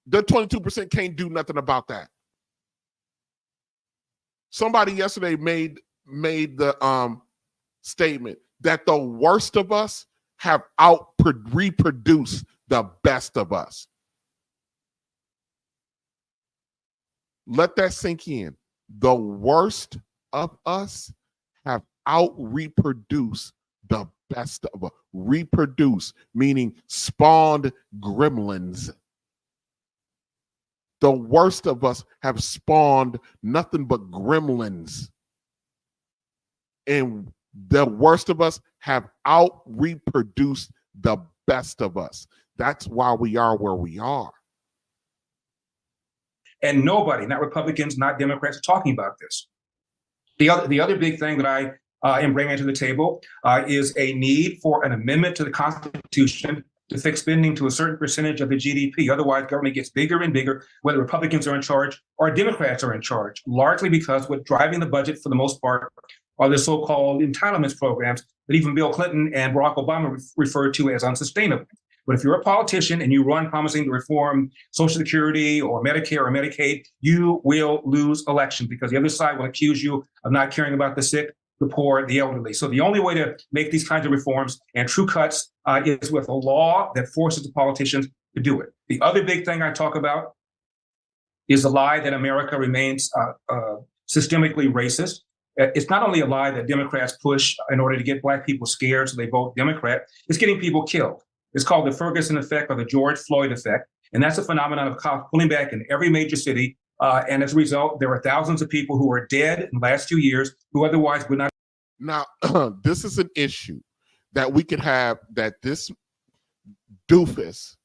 The 22% can't do nothing about that. Somebody yesterday made the statement that the worst of us have reproduced the best of us. Let that sink in. The worst of us have out-reproduced the best of us. Reproduce, meaning spawned gremlins. The worst of us have spawned nothing but gremlins. And the worst of us have out-reproduced the best of us. That's why we are where we are. And nobody, not Republicans, not Democrats, are talking about this. The other big thing that I am bringing to the table is a need for an amendment to the Constitution to fix spending to a certain percentage of the GDP. Otherwise, government gets bigger and bigger, whether Republicans are in charge or Democrats are in charge, largely because what's driving the budget for the most part are the so-called entitlements programs that even Bill Clinton and Barack Obama referred to as unsustainable. But if you're a politician and you run promising to reform Social Security or Medicare or Medicaid, you will lose elections because the other side will accuse you of not caring about the sick, the poor, the elderly. So the only way to make these kinds of reforms and true cuts is with a law that forces the politicians to do it. The other big thing I talk about is the lie that America remains systemically racist. It's not only a lie that Democrats push in order to get Black people scared so they vote Democrat, it's getting people killed. It's called the Ferguson effect or the George Floyd effect. And that's a phenomenon of cops pulling back in every major city. And as a result, there are thousands of people who are dead in the last 2 years who otherwise would not. Now, this is an issue that we could have, that this doofus,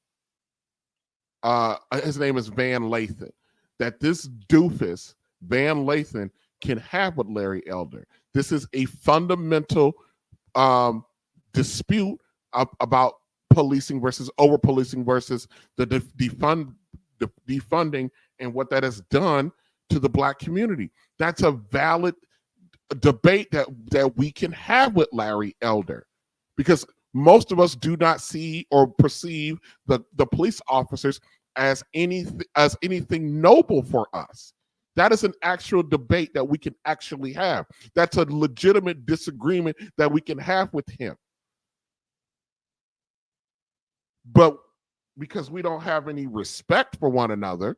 his name is Van Lathan, that this doofus, Van Lathan, can have with Larry Elder. This is a fundamental dispute about policing versus over-policing versus the defunding and what that has done to the Black community. That's a valid debate that we can have with Larry Elder, because most of us do not see or perceive the police officers as anything noble for us. That is an actual debate that we can actually have. That's a legitimate disagreement that we can have with him. But because we don't have any respect for one another,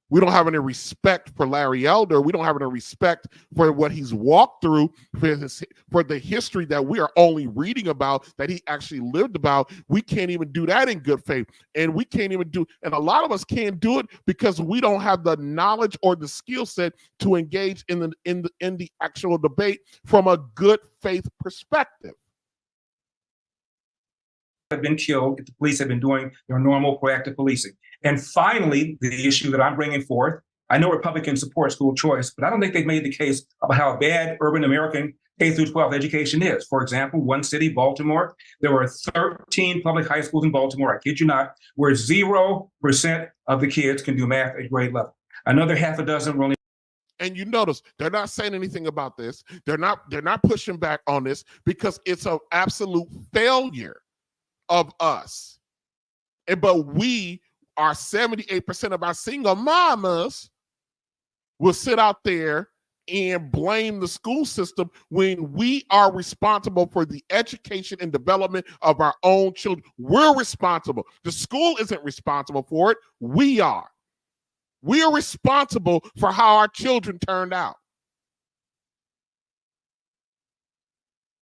we don't have any respect for Larry Elder, we don't have any respect for what he's walked through, for the history that we are only reading about, that he actually lived about, we can't even do that in good faith. And we can't even do, and a lot of us can't do it because we don't have the knowledge or the skill set to engage in the actual debate from a good faith perspective. Have been killed if the police have been doing their normal proactive policing. And finally, the issue that I'm bringing forth I know Republicans support school choice, but I don't think they've made the case about how bad urban American K through 12 education is. For example, one city, Baltimore, there were 13 public high schools in Baltimore, I kid you not, where 0% of the kids can do math at grade level. Another half a dozen were only. And you notice they're not saying anything about this. They're not pushing back on this because it's an absolute failure of us. But we are 78% of our single mamas will sit out there and blame the school system when we are responsible for the education and development of our own children. We're responsible. The school isn't responsible for it. We are. We are responsible for how our children turned out.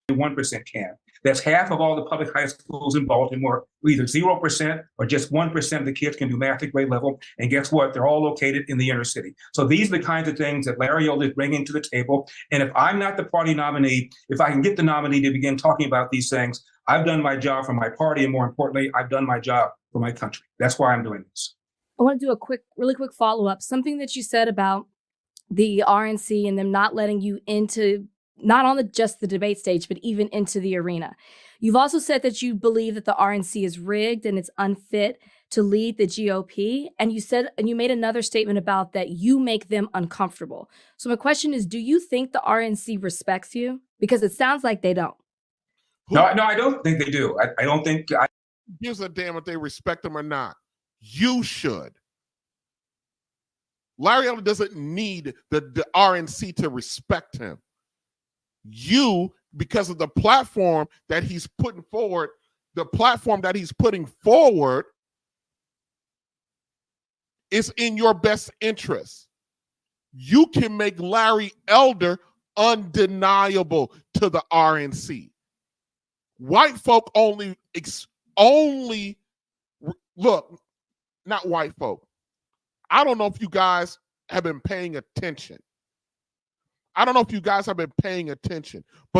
1% can. That's half of all the public high schools in Baltimore, either 0% or just 1% of the kids can do math at grade level. And guess what? They're all located in the inner city. So these are the kinds of things that Larry Elder is bringing to the table. And if I'm not the party nominee, if I can get the nominee to begin talking about these things, I've done my job for my party. And more importantly, I've done my job for my country. That's why I'm doing this. I want to do a really quick follow-up. Something that you said about the RNC and them not letting you into, not on just the debate stage, but even into the arena. You've also said that you believe that the RNC is rigged and it's unfit to lead the GOP. And you made another statement about that you make them uncomfortable. So my question is, do you think the RNC respects you? Because it sounds like they don't. No, I don't think they do. I don't think. Gives a damn if they respect them or not. You should. Larry Elder doesn't need the RNC to respect him. You, because of the platform that he's putting forward, is in your best interest. You can make Larry Elder undeniable to the RNC. White folk only look, not white folk. I don't know if you guys have been paying attention. But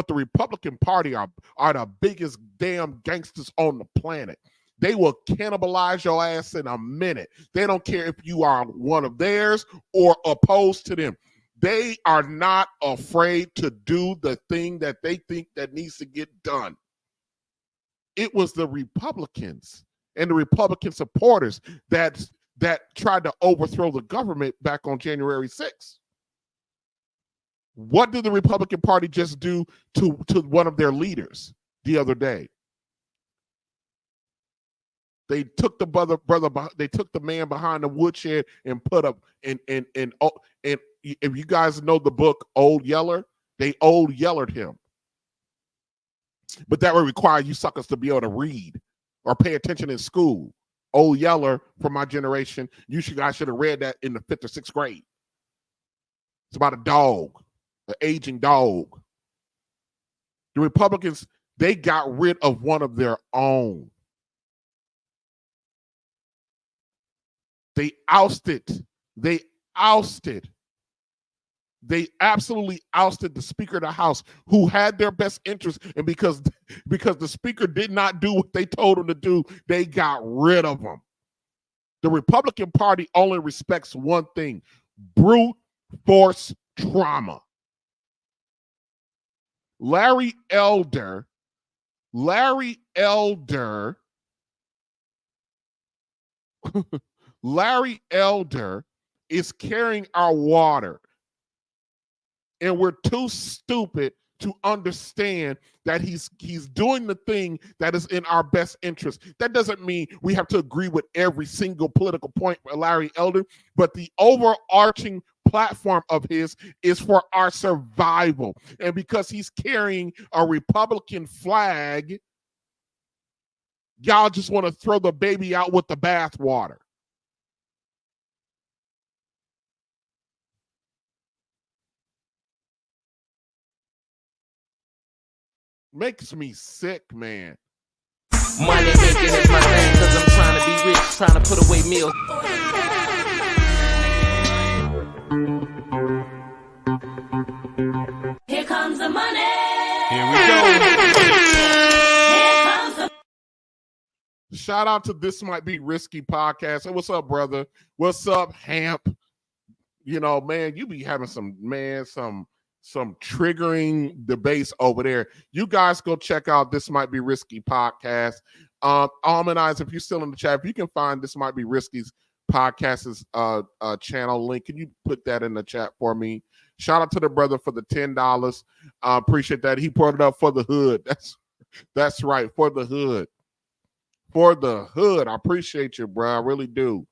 the Republican Party are the biggest damn gangsters on the planet. They will cannibalize your ass in a minute. They don't care if you are one of theirs or opposed to them. They are not afraid to do the thing that they think that needs to get done. It was the Republicans and the Republican supporters that tried to overthrow the government back on January 6th. What did the Republican Party just do to one of their leaders the other day? They took they took the man behind the woodshed and put up and if you guys know the book Old Yeller, they Old Yellered him. But that would require you suckers to be able to read or pay attention in school. Old Yeller, for my generation, guys should have read that in the 5th or 6th grade. It's about a dog, an aging dog. The Republicans, they got rid of one of their own. They absolutely ousted the Speaker of the House, who had their best interest, and because the Speaker did not do what they told him to do, they got rid of him. The Republican Party only respects one thing: brute force trauma. Larry Elder is carrying our water. And we're too stupid to understand that he's doing the thing that is in our best interest. That doesn't mean we have to agree with every single political point for Larry Elder, but the overarching platform of his is for our survival. And because he's carrying a Republican flag, y'all just want to throw the baby out with the bathwater. Makes me sick, man. Money making is my thing, cause I'm trying to be rich, trying to put away meals. Here comes the money. Here we go. Here comes the Shout out to This Might Be Risky podcast. Hey, what's up, brother? What's up, Hamp? you know, man, you be having some triggering debates over there. You guys go check out This Might Be Risky podcast. Almond, if you're still in the chat, if you can find This Might Be Risky's podcast's channel link, can you put that in the chat for me? Shout out to the brother for the $10. Appreciate that. He brought it up for the hood. That's right, for the hood. For the hood. I appreciate you, bro. I really do.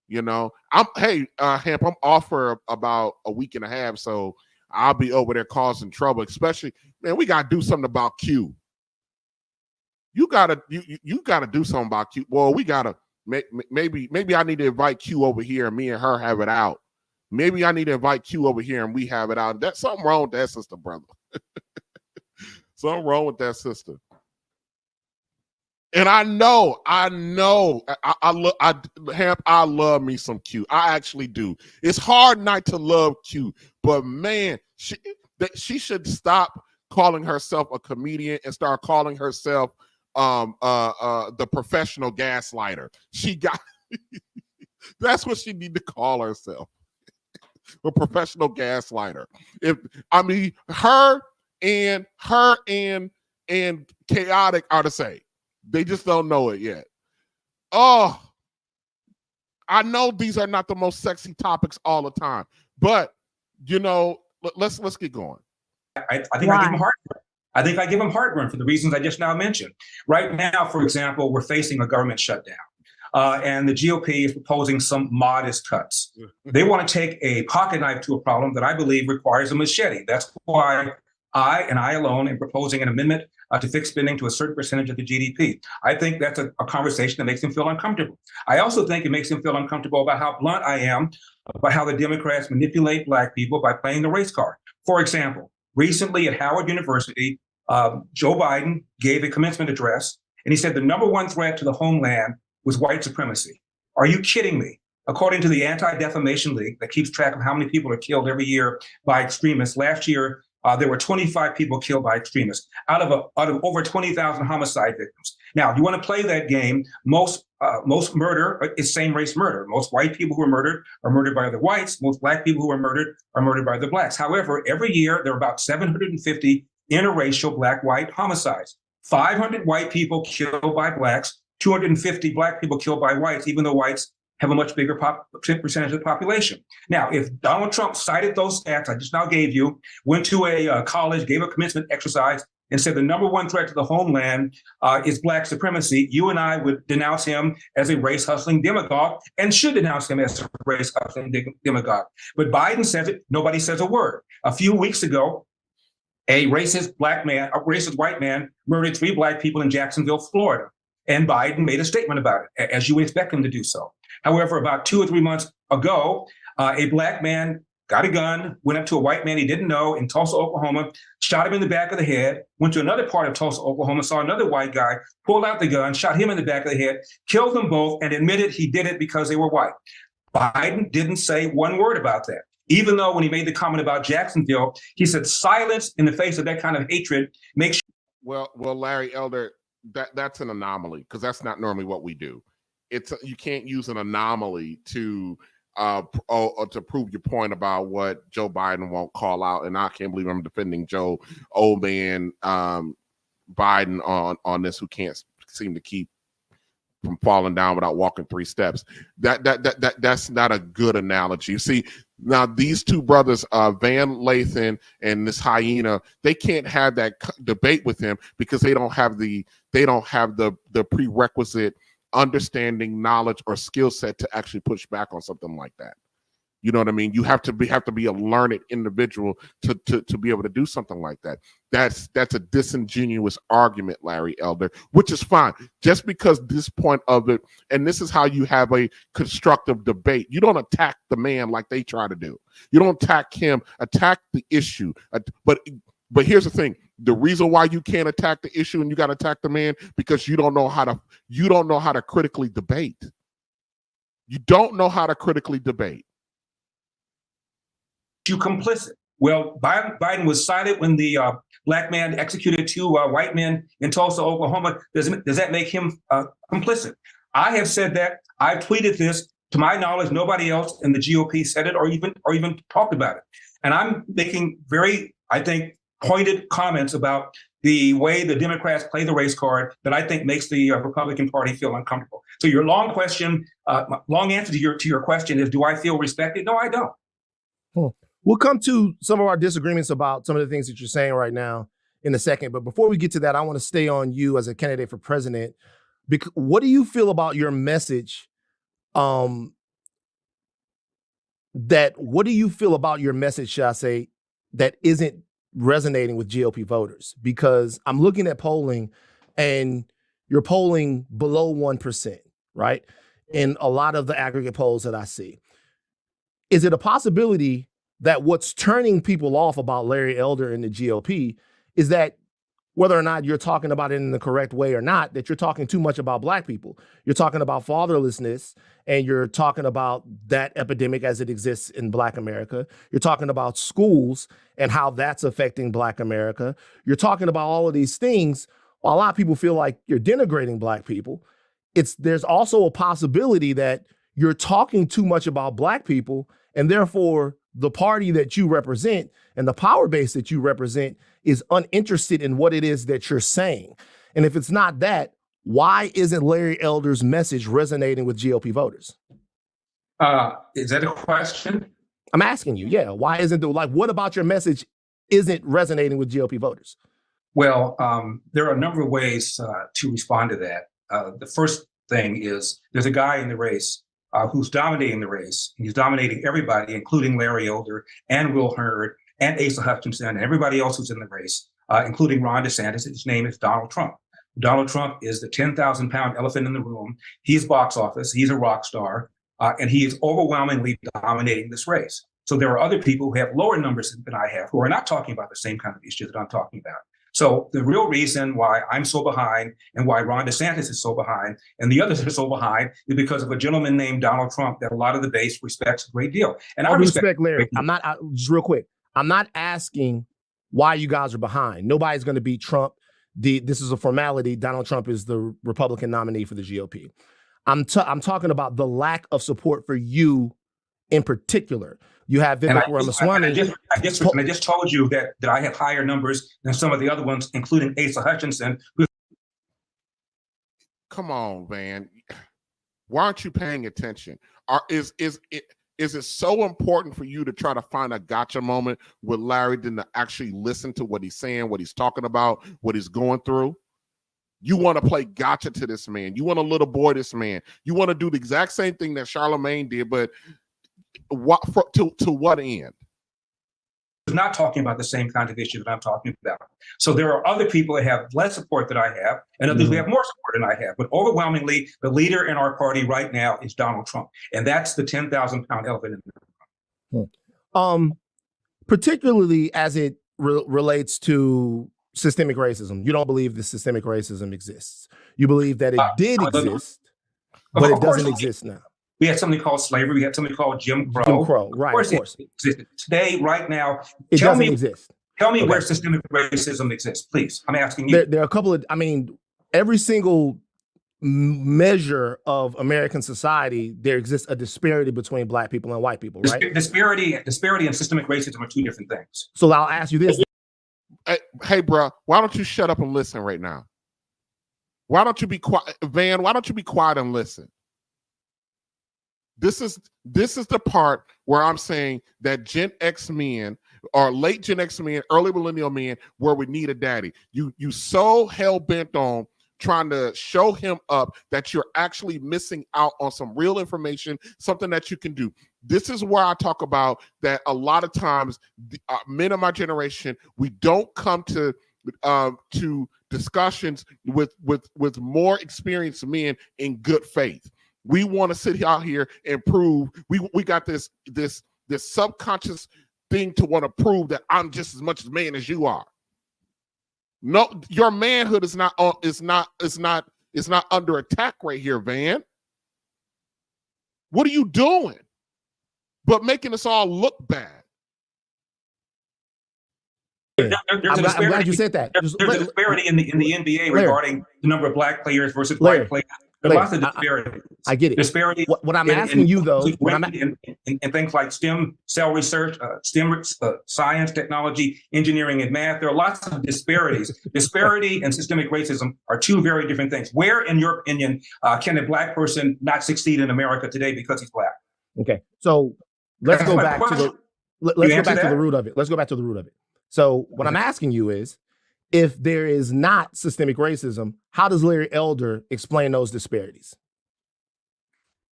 You know, Hamp, I'm off for about a week and a half, so I'll be over there causing trouble. Especially, man, we gotta do something about Q. You gotta do something about Q. Well, we gotta maybe I need to invite Q over here and me and her have it out. Maybe I need to invite Q over here and we have it out. That's something wrong with that sister, brother. Something wrong with that sister. And I know, Hamp, I love me some Q. I actually do. It's hard not to love Q, but man, she should stop calling herself a comedian and start calling herself the professional gaslighter. That's what she need to call herself. A professional gaslighter. Her and Chaotic are the same. They just don't know it yet. Oh, I know these are not the most sexy topics all the time, but you know, let's get going. I think I give them heartburn. I think I give them heartburn for the reasons I just now mentioned. Right now, for example, we're facing a government shutdown. And the GOP is proposing some modest cuts. They want to take a pocket knife to a problem that I believe requires a machete. That's why I alone am proposing an amendment to fix spending to a certain percentage of the GDP. I think that's a conversation that makes him feel uncomfortable. I also think it makes him feel uncomfortable about how blunt I am about how the Democrats manipulate Black people by playing the race card. For example, recently at Howard University, Joe Biden gave a commencement address, and he said the number one threat to the homeland was white supremacy. Are you kidding me? According to the Anti-Defamation League that keeps track of how many people are killed every year by extremists, last year there were 25 people killed by extremists out of over 20,000 homicide victims. Now, you want to play that game, most murder is same-race murder. Most white people who are murdered by other whites. Most Black people who are murdered by other Blacks. However, every year there are about 750 interracial Black-white homicides. 500 white people killed by Blacks, 250 Black people killed by whites, even though whites have a much bigger percentage of the population. Now, if Donald Trump cited those stats I just now gave you, went to a college, gave a commencement exercise, and said the number one threat to the homeland is Black supremacy, you and I would denounce him as a race-hustling demagogue and should denounce him as a race-hustling demagogue. But Biden says it, nobody says a word. A few weeks ago, a racist white man murdered 3 Black people in Jacksonville, Florida. And Biden made a statement about it, as you would expect him to do so. However, about 2 or 3 months ago, a Black man got a gun, went up to a white man he didn't know in Tulsa, Oklahoma, shot him in the back of the head, went to another part of Tulsa, Oklahoma, saw another white guy, pulled out the gun, shot him in the back of the head, killed them both, and admitted he did it because they were white. Biden didn't say one word about that. Even though when he made the comment about Jacksonville, he said silence in the face of that kind of hatred makes. Well, Larry Elder, that's an anomaly because that's not normally what we do. You can't use an anomaly to prove your point about what Joe Biden won't call out. And I can't believe I'm defending Joe, old man Biden on this, who can't seem to keep from falling down without walking 3 steps. That's not a good analogy. You see, now these two brothers, Van Lathan and this hyena, they can't have that debate with him because they don't have the prerequisite understanding, knowledge, or skill set to actually push back on something like that. You know what I mean? You have to be a learned individual to be able to do something like that. That's a disingenuous argument, Larry Elder, which is fine. Just because this point of it, and this is how you have a constructive debate. You don't attack the man like they try to do. You don't attack him, attack the issue. But here's the thing. The reason why you can't attack the issue and you got to attack the man, because you don't know how to critically debate. You don't know how to critically debate. You complicit. Well, Biden was silent when the Black man executed 2 white men in Tulsa, Oklahoma. Does that make him complicit? I have said that. I tweeted this. To my knowledge, nobody else in the GOP said it or even talked about it. And I'm making very, I think, pointed comments about the way the Democrats play the race card that I think makes the Republican Party feel uncomfortable. So your long answer to your question is, do I feel respected? No, I don't. We'll come to some of our disagreements about some of the things that you're saying right now in a second. But before we get to that, I want to stay on you as a candidate for president. What do you feel about your message? What do you feel about your message, should I say, that isn't resonating with GOP voters? Because I'm looking at polling and you're polling below 1%, right? In a lot of the aggregate polls that I see. Is it a possibility that what's turning people off about Larry Elder and the GOP is that whether or not you're talking about it in the correct way or not, that you're talking too much about Black people? You're talking about fatherlessness, and you're talking about that epidemic as it exists in Black America. You're talking about schools and how that's affecting Black America. You're talking about all of these things. While a lot of people feel like you're denigrating Black people, there's also a possibility that you're talking too much about Black people, and therefore the party that you represent and the power base that you represent is uninterested in what it is that you're saying. And if it's not that, why isn't Larry Elder's message resonating with GOP voters? Is that a question? I'm asking you, yeah. Why isn't what about your message isn't resonating with GOP voters? Well, there are a number of ways to respond to that. The first thing is there's a guy in the race who's dominating the race. He's dominating everybody, including Larry Elder and Will Hurd and Asa Hutchinson and everybody else who's in the race, including Ron DeSantis. His name is Donald Trump. Donald Trump is the 10,000-pound elephant in the room. He's box office. He's a rock star. And he is overwhelmingly dominating this race. So there are other people who have lower numbers than I have who are not talking about the same kind of issues that I'm talking about. So the real reason why I'm so behind and why Ron DeSantis is so behind and the others are so behind is because of a gentleman named Donald Trump that a lot of the base respects a great deal. And I respect Larry. Just real quick. I'm not asking why you guys are behind. Nobody's going to beat Trump. This is a formality. Donald Trump is the Republican nominee for the GOP. I'm talking about the lack of support for you in particular. You have Vivek Ramaswamy. I just told you that I have higher numbers than some of the other ones, including Asa Hutchinson. Come on, man. Why aren't you paying attention? Is it so important for you to try to find a gotcha moment with Larry than to actually listen to what he's saying, what he's talking about, what he's going through? You want to play gotcha to this man. You want to little boy this man. You want to do the exact same thing that Charlemagne did, but to what end? Not talking about the same kind of issue that I'm talking about. So there are other people that have less support than I have, and others who have more support than I have. But overwhelmingly, the leader in our party right now is Donald Trump, and that's the 10,000-pound elephant in the room. Particularly as it relates to systemic racism. You don't believe that systemic racism exists. You believe that it did exist, but it doesn't exist now. We had something called slavery. We had something called Jim Crow. Jim Crow, right, of course. Today, right now, it doesn't exist. Tell me where systemic racism exists, please. I'm asking you. There are a couple of, every single measure of American society, there exists a disparity between Black people and white people, right? Disparity and systemic racism are two different things. So I'll ask you this. Hey, bro, why don't you shut up and listen right now? Why don't you be quiet, Van? Why don't you be quiet and listen? This is the part where I'm saying that Gen X men or late Gen X men, early millennial men, where we need a daddy. You so hell bent on trying to show him up that you're actually missing out on some real information, something that you can do. This is where I talk about that a lot of times men of my generation, we don't come to discussions with more experienced men in good faith. We want to sit out here and prove we got this subconscious thing to want to prove that I'm just as much a man as you are. No, your manhood is not under attack right here, Van. What are you doing? But making us all look bad. I'm glad you said that. There's a disparity in the NBA regarding the number of Black players versus white players. There are lots of disparities. I get it. Disparities. What I'm asking you, though, in things like STEM cell research, STEM science, technology, engineering, and math, there are lots of disparities. Disparity and systemic racism are two very different things. Where, in your opinion, can a Black person not succeed in America today because he's Black? Okay, so let's go back to the root of it. Let's go back to the root of it. So what I'm asking you is, if there is not systemic racism, how does Larry Elder explain those disparities?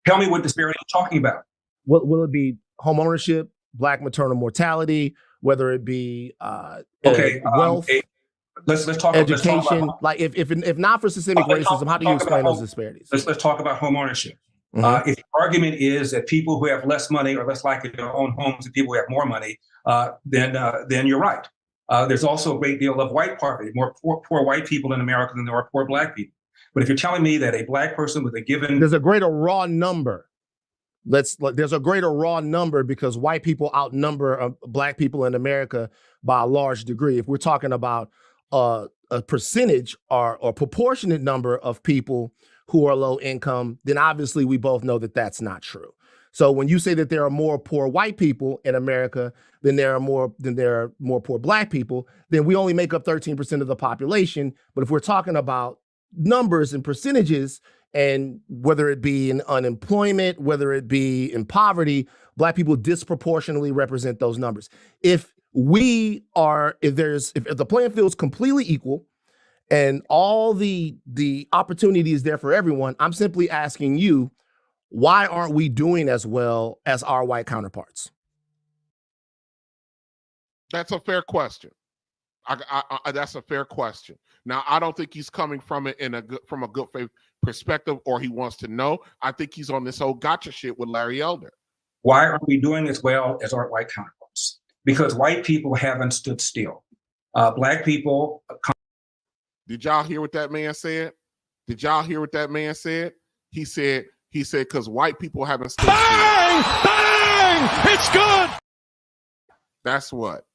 Tell me what disparity you're talking about. Will it be home ownership, Black maternal mortality, whether it be wealth, let's talk education? About, like if not for systemic racism, how do you explain those disparities? Let's talk about home ownership. If the argument is that people who have less money are less likely to own homes than people who have more money, then you're right. There's also a great deal of white poverty, more poor white people in America than there are poor Black people. But if you're telling me that a Black person with a given... There's a greater raw number. There's a greater raw number because white people outnumber Black people in America by a large degree. If we're talking about a percentage or proportionate number of people who are low income, then obviously we both know that that's not true. So when you say that there are more poor white people in America than there are more poor Black people, then we only make up 13% of the population. But if we're talking about numbers and percentages, and whether it be in unemployment, whether it be in poverty, Black people disproportionately represent those numbers. If the playing field is completely equal and all the opportunity is there for everyone, I'm simply asking you, why aren't we doing as well as our white counterparts? That's a fair question. That's a fair question. Now, I don't think he's coming from it from a good faith perspective, or he wants to know. I think he's on this whole gotcha shit with Larry Elder. Why aren't we doing as well as our white counterparts? Because white people haven't stood still. Black people. Did y'all hear what that man said? Did y'all hear what that man said? He said, because white people haven't stood still. Bang! It's good! That's what.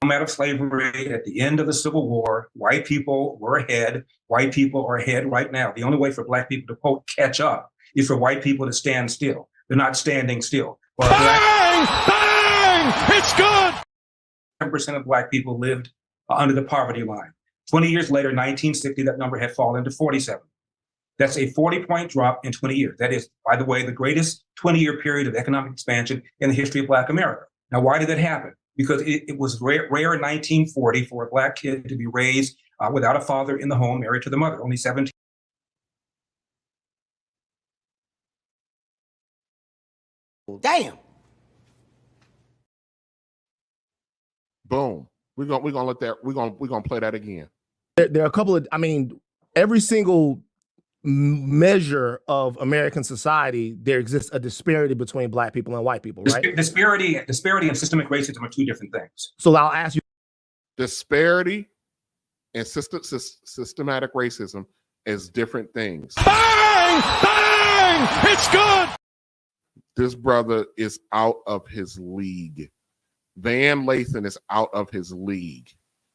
Out of slavery, at the end of the Civil War, white people were ahead. White people are ahead right now. The only way for Black people to, quote, catch up is for white people to stand still. They're not standing still. Bang! It's good! 10% of Black people lived under the poverty line. 20 years later, 1960, that number had fallen to 47. That's a 40-point drop in 20 years. That is, by the way, the greatest 20-year period of economic expansion in the history of Black America. Now, why did that happen? Because it was rare in 1940 for a Black kid to be raised without a father in the home, married to the mother, only 17. Damn. Boom. We're gonna play that again. There are a couple of, every single measure of American society, there exists a disparity between Black people and white people, right? Disparity and systemic racism are two different things. So I'll ask you. Disparity and systematic racism is different things. Bang! Bang! It's good! This brother is out of his league. Van Lathan is out of his league.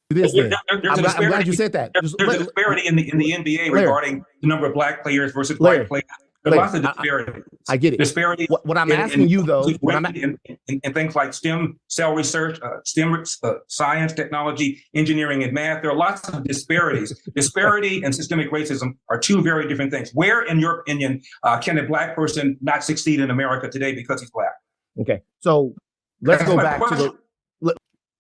I'm glad you said that. There's a disparity in the NBA regarding the number of Black players versus white players. There's lots of disparities. I get it. Disparity. What I'm asking you, though, in things like STEM cell research, STEM science, technology, engineering, and math, there are lots of disparities. Disparity and systemic racism are two very different things. Where, in your opinion, can a Black person not succeed in America today because he's Black? Okay, so let's go back to the.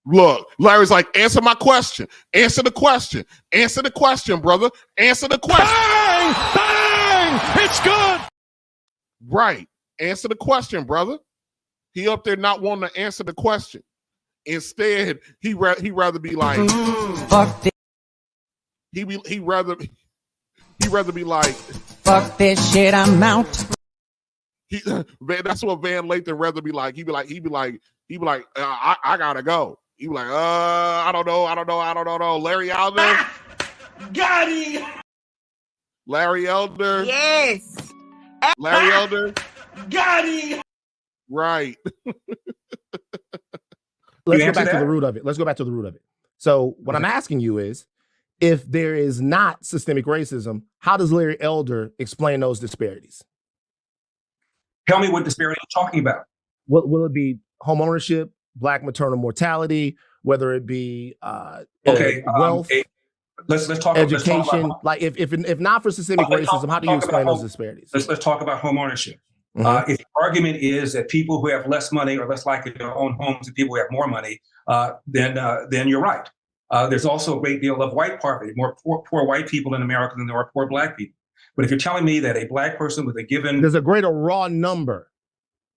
Look, Larry's like, answer my question. Answer the question. Answer the question, brother. Answer the question. Bang! Bang! It's good! Right. Answer the question, brother. He up there not wanting to answer the question. Instead, he rather be like, fuck this. He rather be like, fuck this shit, I'm out. That's what Van Lathan rather be like. He'd be like, I gotta go. He be like, I don't know. Larry Elder. Got him. Larry Elder. Yes. Larry Elder. Got him. Right. Let's go back to the root of it. So what I'm asking you is, if there is not systemic racism, how does Larry Elder explain those disparities? Tell me what disparity you're talking about. Will it be home ownership, Black maternal mortality, whether it be wealth, let's talk education? about, like if not for systemic racism, how do you explain those disparities? Let's talk about home ownership. Mm-hmm. If the argument is that people who have less money are less likely to own homes than people who have more money, then you're right. There's also a great deal of white poverty, more poor white people in America than there are poor Black people. But if you're telling me that a Black person with a given... There's a greater raw number.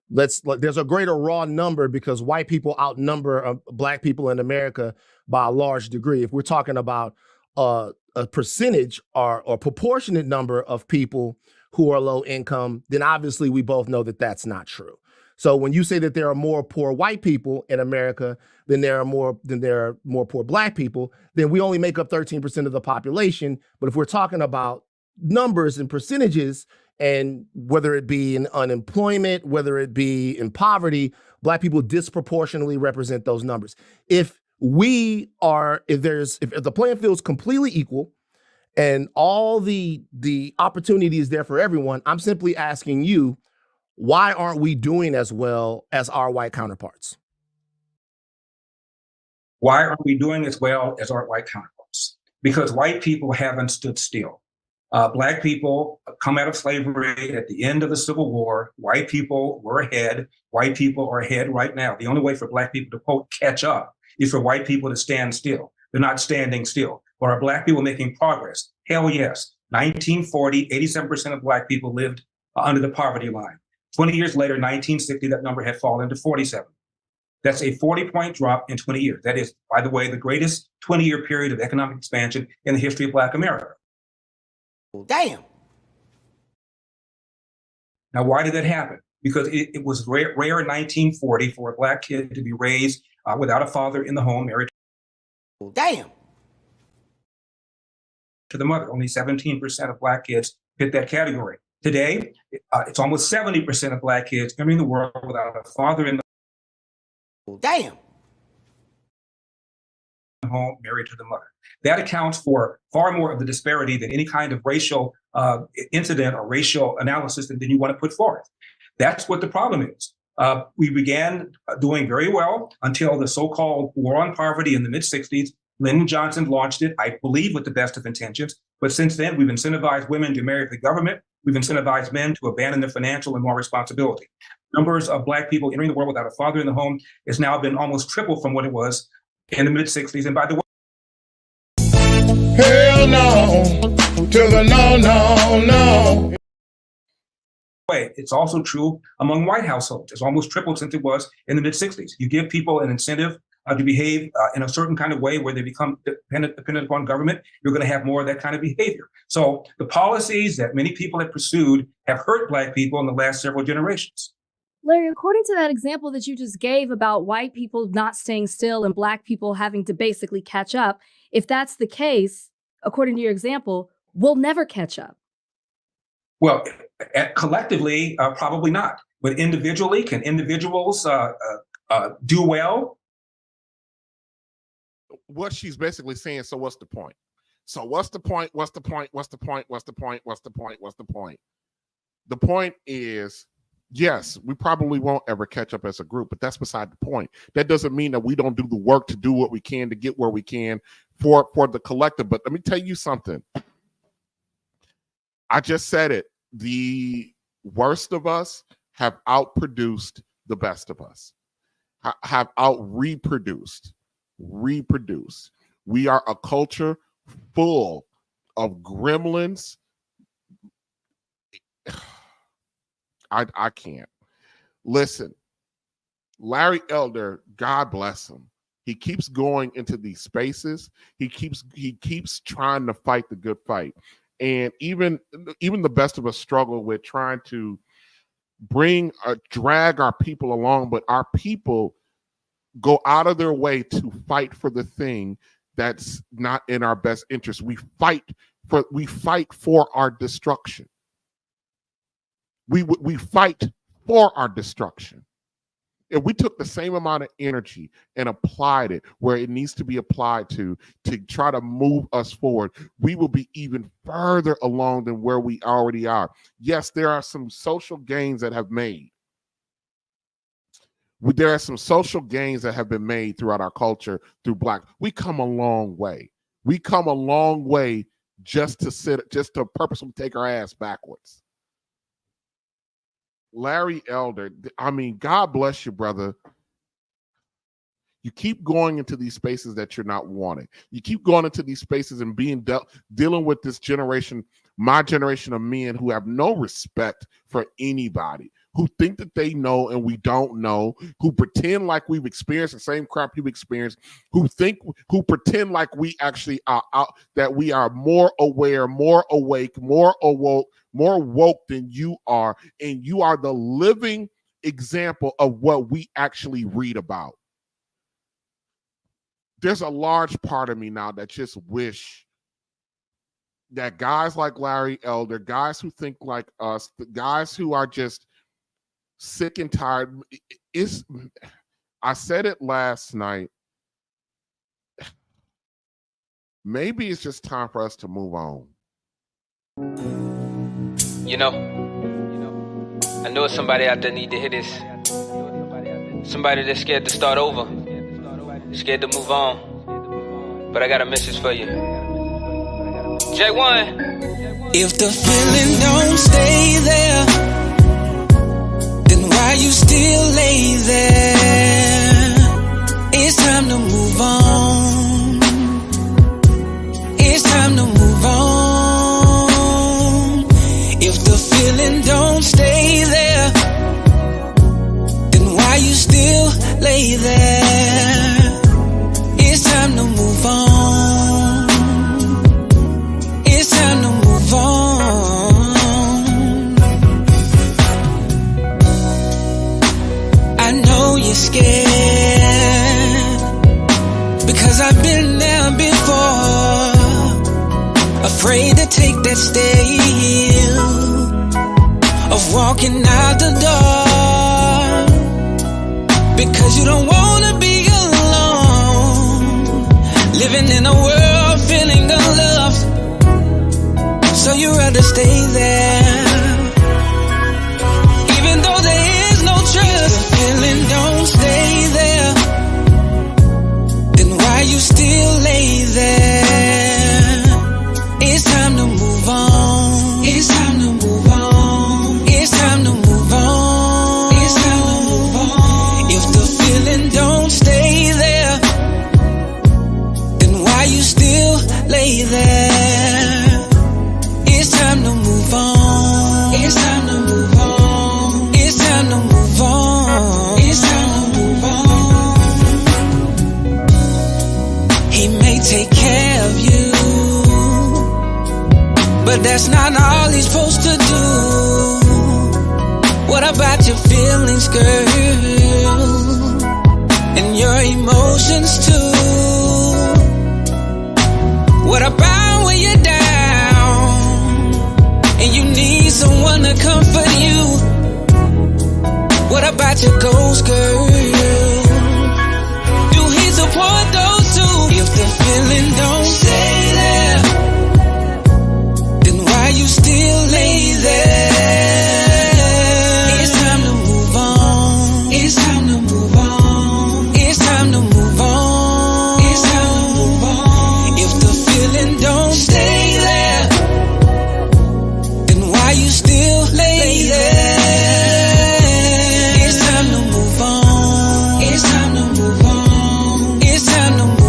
There's a greater raw number because white people outnumber Black people in America by a large degree. If we're talking about a percentage or proportionate number of people who are low income, then obviously we both know that that's not true. So when you say that there are more poor white people in America than there are more poor Black people, then we only make up 13% of the population. But if we're talking about numbers and percentages, and whether it be in unemployment, whether it be in poverty, Black people disproportionately represent those numbers. If the playing field is completely equal and all the opportunity is there for everyone, I'm simply asking you, why aren't we doing as well as our white counterparts? Why aren't we doing as well as our white counterparts? Because white people haven't stood still. Black people come out of slavery at the end of the Civil War. White people were ahead. White people are ahead right now. The only way for Black people to, quote, catch up is for white people to stand still. They're not standing still. But are Black people making progress? Hell yes. 1940, 87% of Black people lived under the poverty line. 20 years later, 1960, that number had fallen to 47. That's a 40-point drop in 20 years. That is, by the way, the greatest 20-year period of economic expansion in the history of Black America. Damn. Now, why did that happen? Because it was rare in 1940 for a Black kid to be raised without a father in the home, married Damn. to the mother. Only 17% of Black kids fit that category. Today, it's almost 70% of Black kids entering the world without a father in the Damn. home, married to the mother. That accounts for far more of the disparity than any kind of racial incident or racial analysis than you want to put forth. That's what the problem is. We began doing very well until the so-called war on poverty in the mid-60s. Lyndon Johnson launched it, I believe, with the best of intentions. But since then, we've incentivized women to marry the government. We've incentivized men to abandon their financial and moral responsibility. Numbers of Black people entering the world without a father in the home has now been almost triple from what it was in the mid-60s. And by the way, Hell no, to the no. It's also true among white households. It's almost tripled since it was in the mid-60s. You give people an incentive to behave in a certain kind of way where they become dependent upon government, you're going to have more of that kind of behavior. So the policies that many people have pursued have hurt Black people in the last several generations. Larry, according to that example that you just gave about white people not staying still and Black people having to basically catch up, if that's the case, according to your example, we'll never catch up. Well, collectively, probably not. But individually, can individuals do well? What she's basically saying, so what's the point? So what's the point? What's the point? What's the point? What's the point? What's the point? What's the point? The point is, yes, we probably won't ever catch up as a group, but that's beside the point. That doesn't mean that we don't do the work to do what we can to get where we can for the collective. But let me tell you something. I just said it. The worst of us have outproduced the best of us, have out-reproduced. We are a culture full of gremlins. I can't. Listen, Larry Elder, God bless him. He keeps going into these spaces. He keeps trying to fight the good fight. And even the best of us struggle with trying to drag our people along, but our people go out of their way to fight for the thing that's not in our best interest. We fight for our destruction. We fight for our destruction. if we took the same amount of energy and applied it where it needs to be applied to try to move us forward, we will be even further along than where we already are. Yes, there are some social gains that have made. There are some social gains that have been made throughout our culture through Black. We come a long way. We come a long way just to purposely take our ass backwards. Larry Elder, I mean, God bless you, brother. You keep going into these spaces that you're not wanting. You keep going into these spaces and dealing with this generation, my generation of men who have no respect for anybody, who think that they know and we don't know, who pretend like we've experienced the same crap you've experienced, who pretend like we actually are out, that we are more aware, more awake, more woke than you are, and you are the living example of what we actually read about. There's a large part of me now that just wish that guys like Larry Elder, guys who think like us, the guys who are just sick and tired. I said it last night. Maybe it's just time for us to move on. You know, I know somebody out there need to hear this. Somebody that's scared to start over, scared to move on. But I got a message for you. J1. If the feeling don't stay there, then why you still lay there? It's time to move on. It's time to move on. If the feeling don't stay there, then why you still lay there? It's time to move on. It's time to move on. I know you're scared, because I've been there before. Afraid to take that step of walking out the door, because you don't want to be alone, living in a world feeling unloved, so you'd rather stay there, even though there is no trust. The feeling don't stay there, then why you still lay there? It's time to move on. It's time to move on. It's time to move on. It's time to move on. If the feeling don't stay there, then why you still lay there? It's time to move on. It's time to move on. It's time to move on. It's time to move on. He may take care of you, but that's not all he's supposed to do. What about your feelings, girl? And your emotions too? What about when you're down and you need someone to comfort you? What about your goals, girl?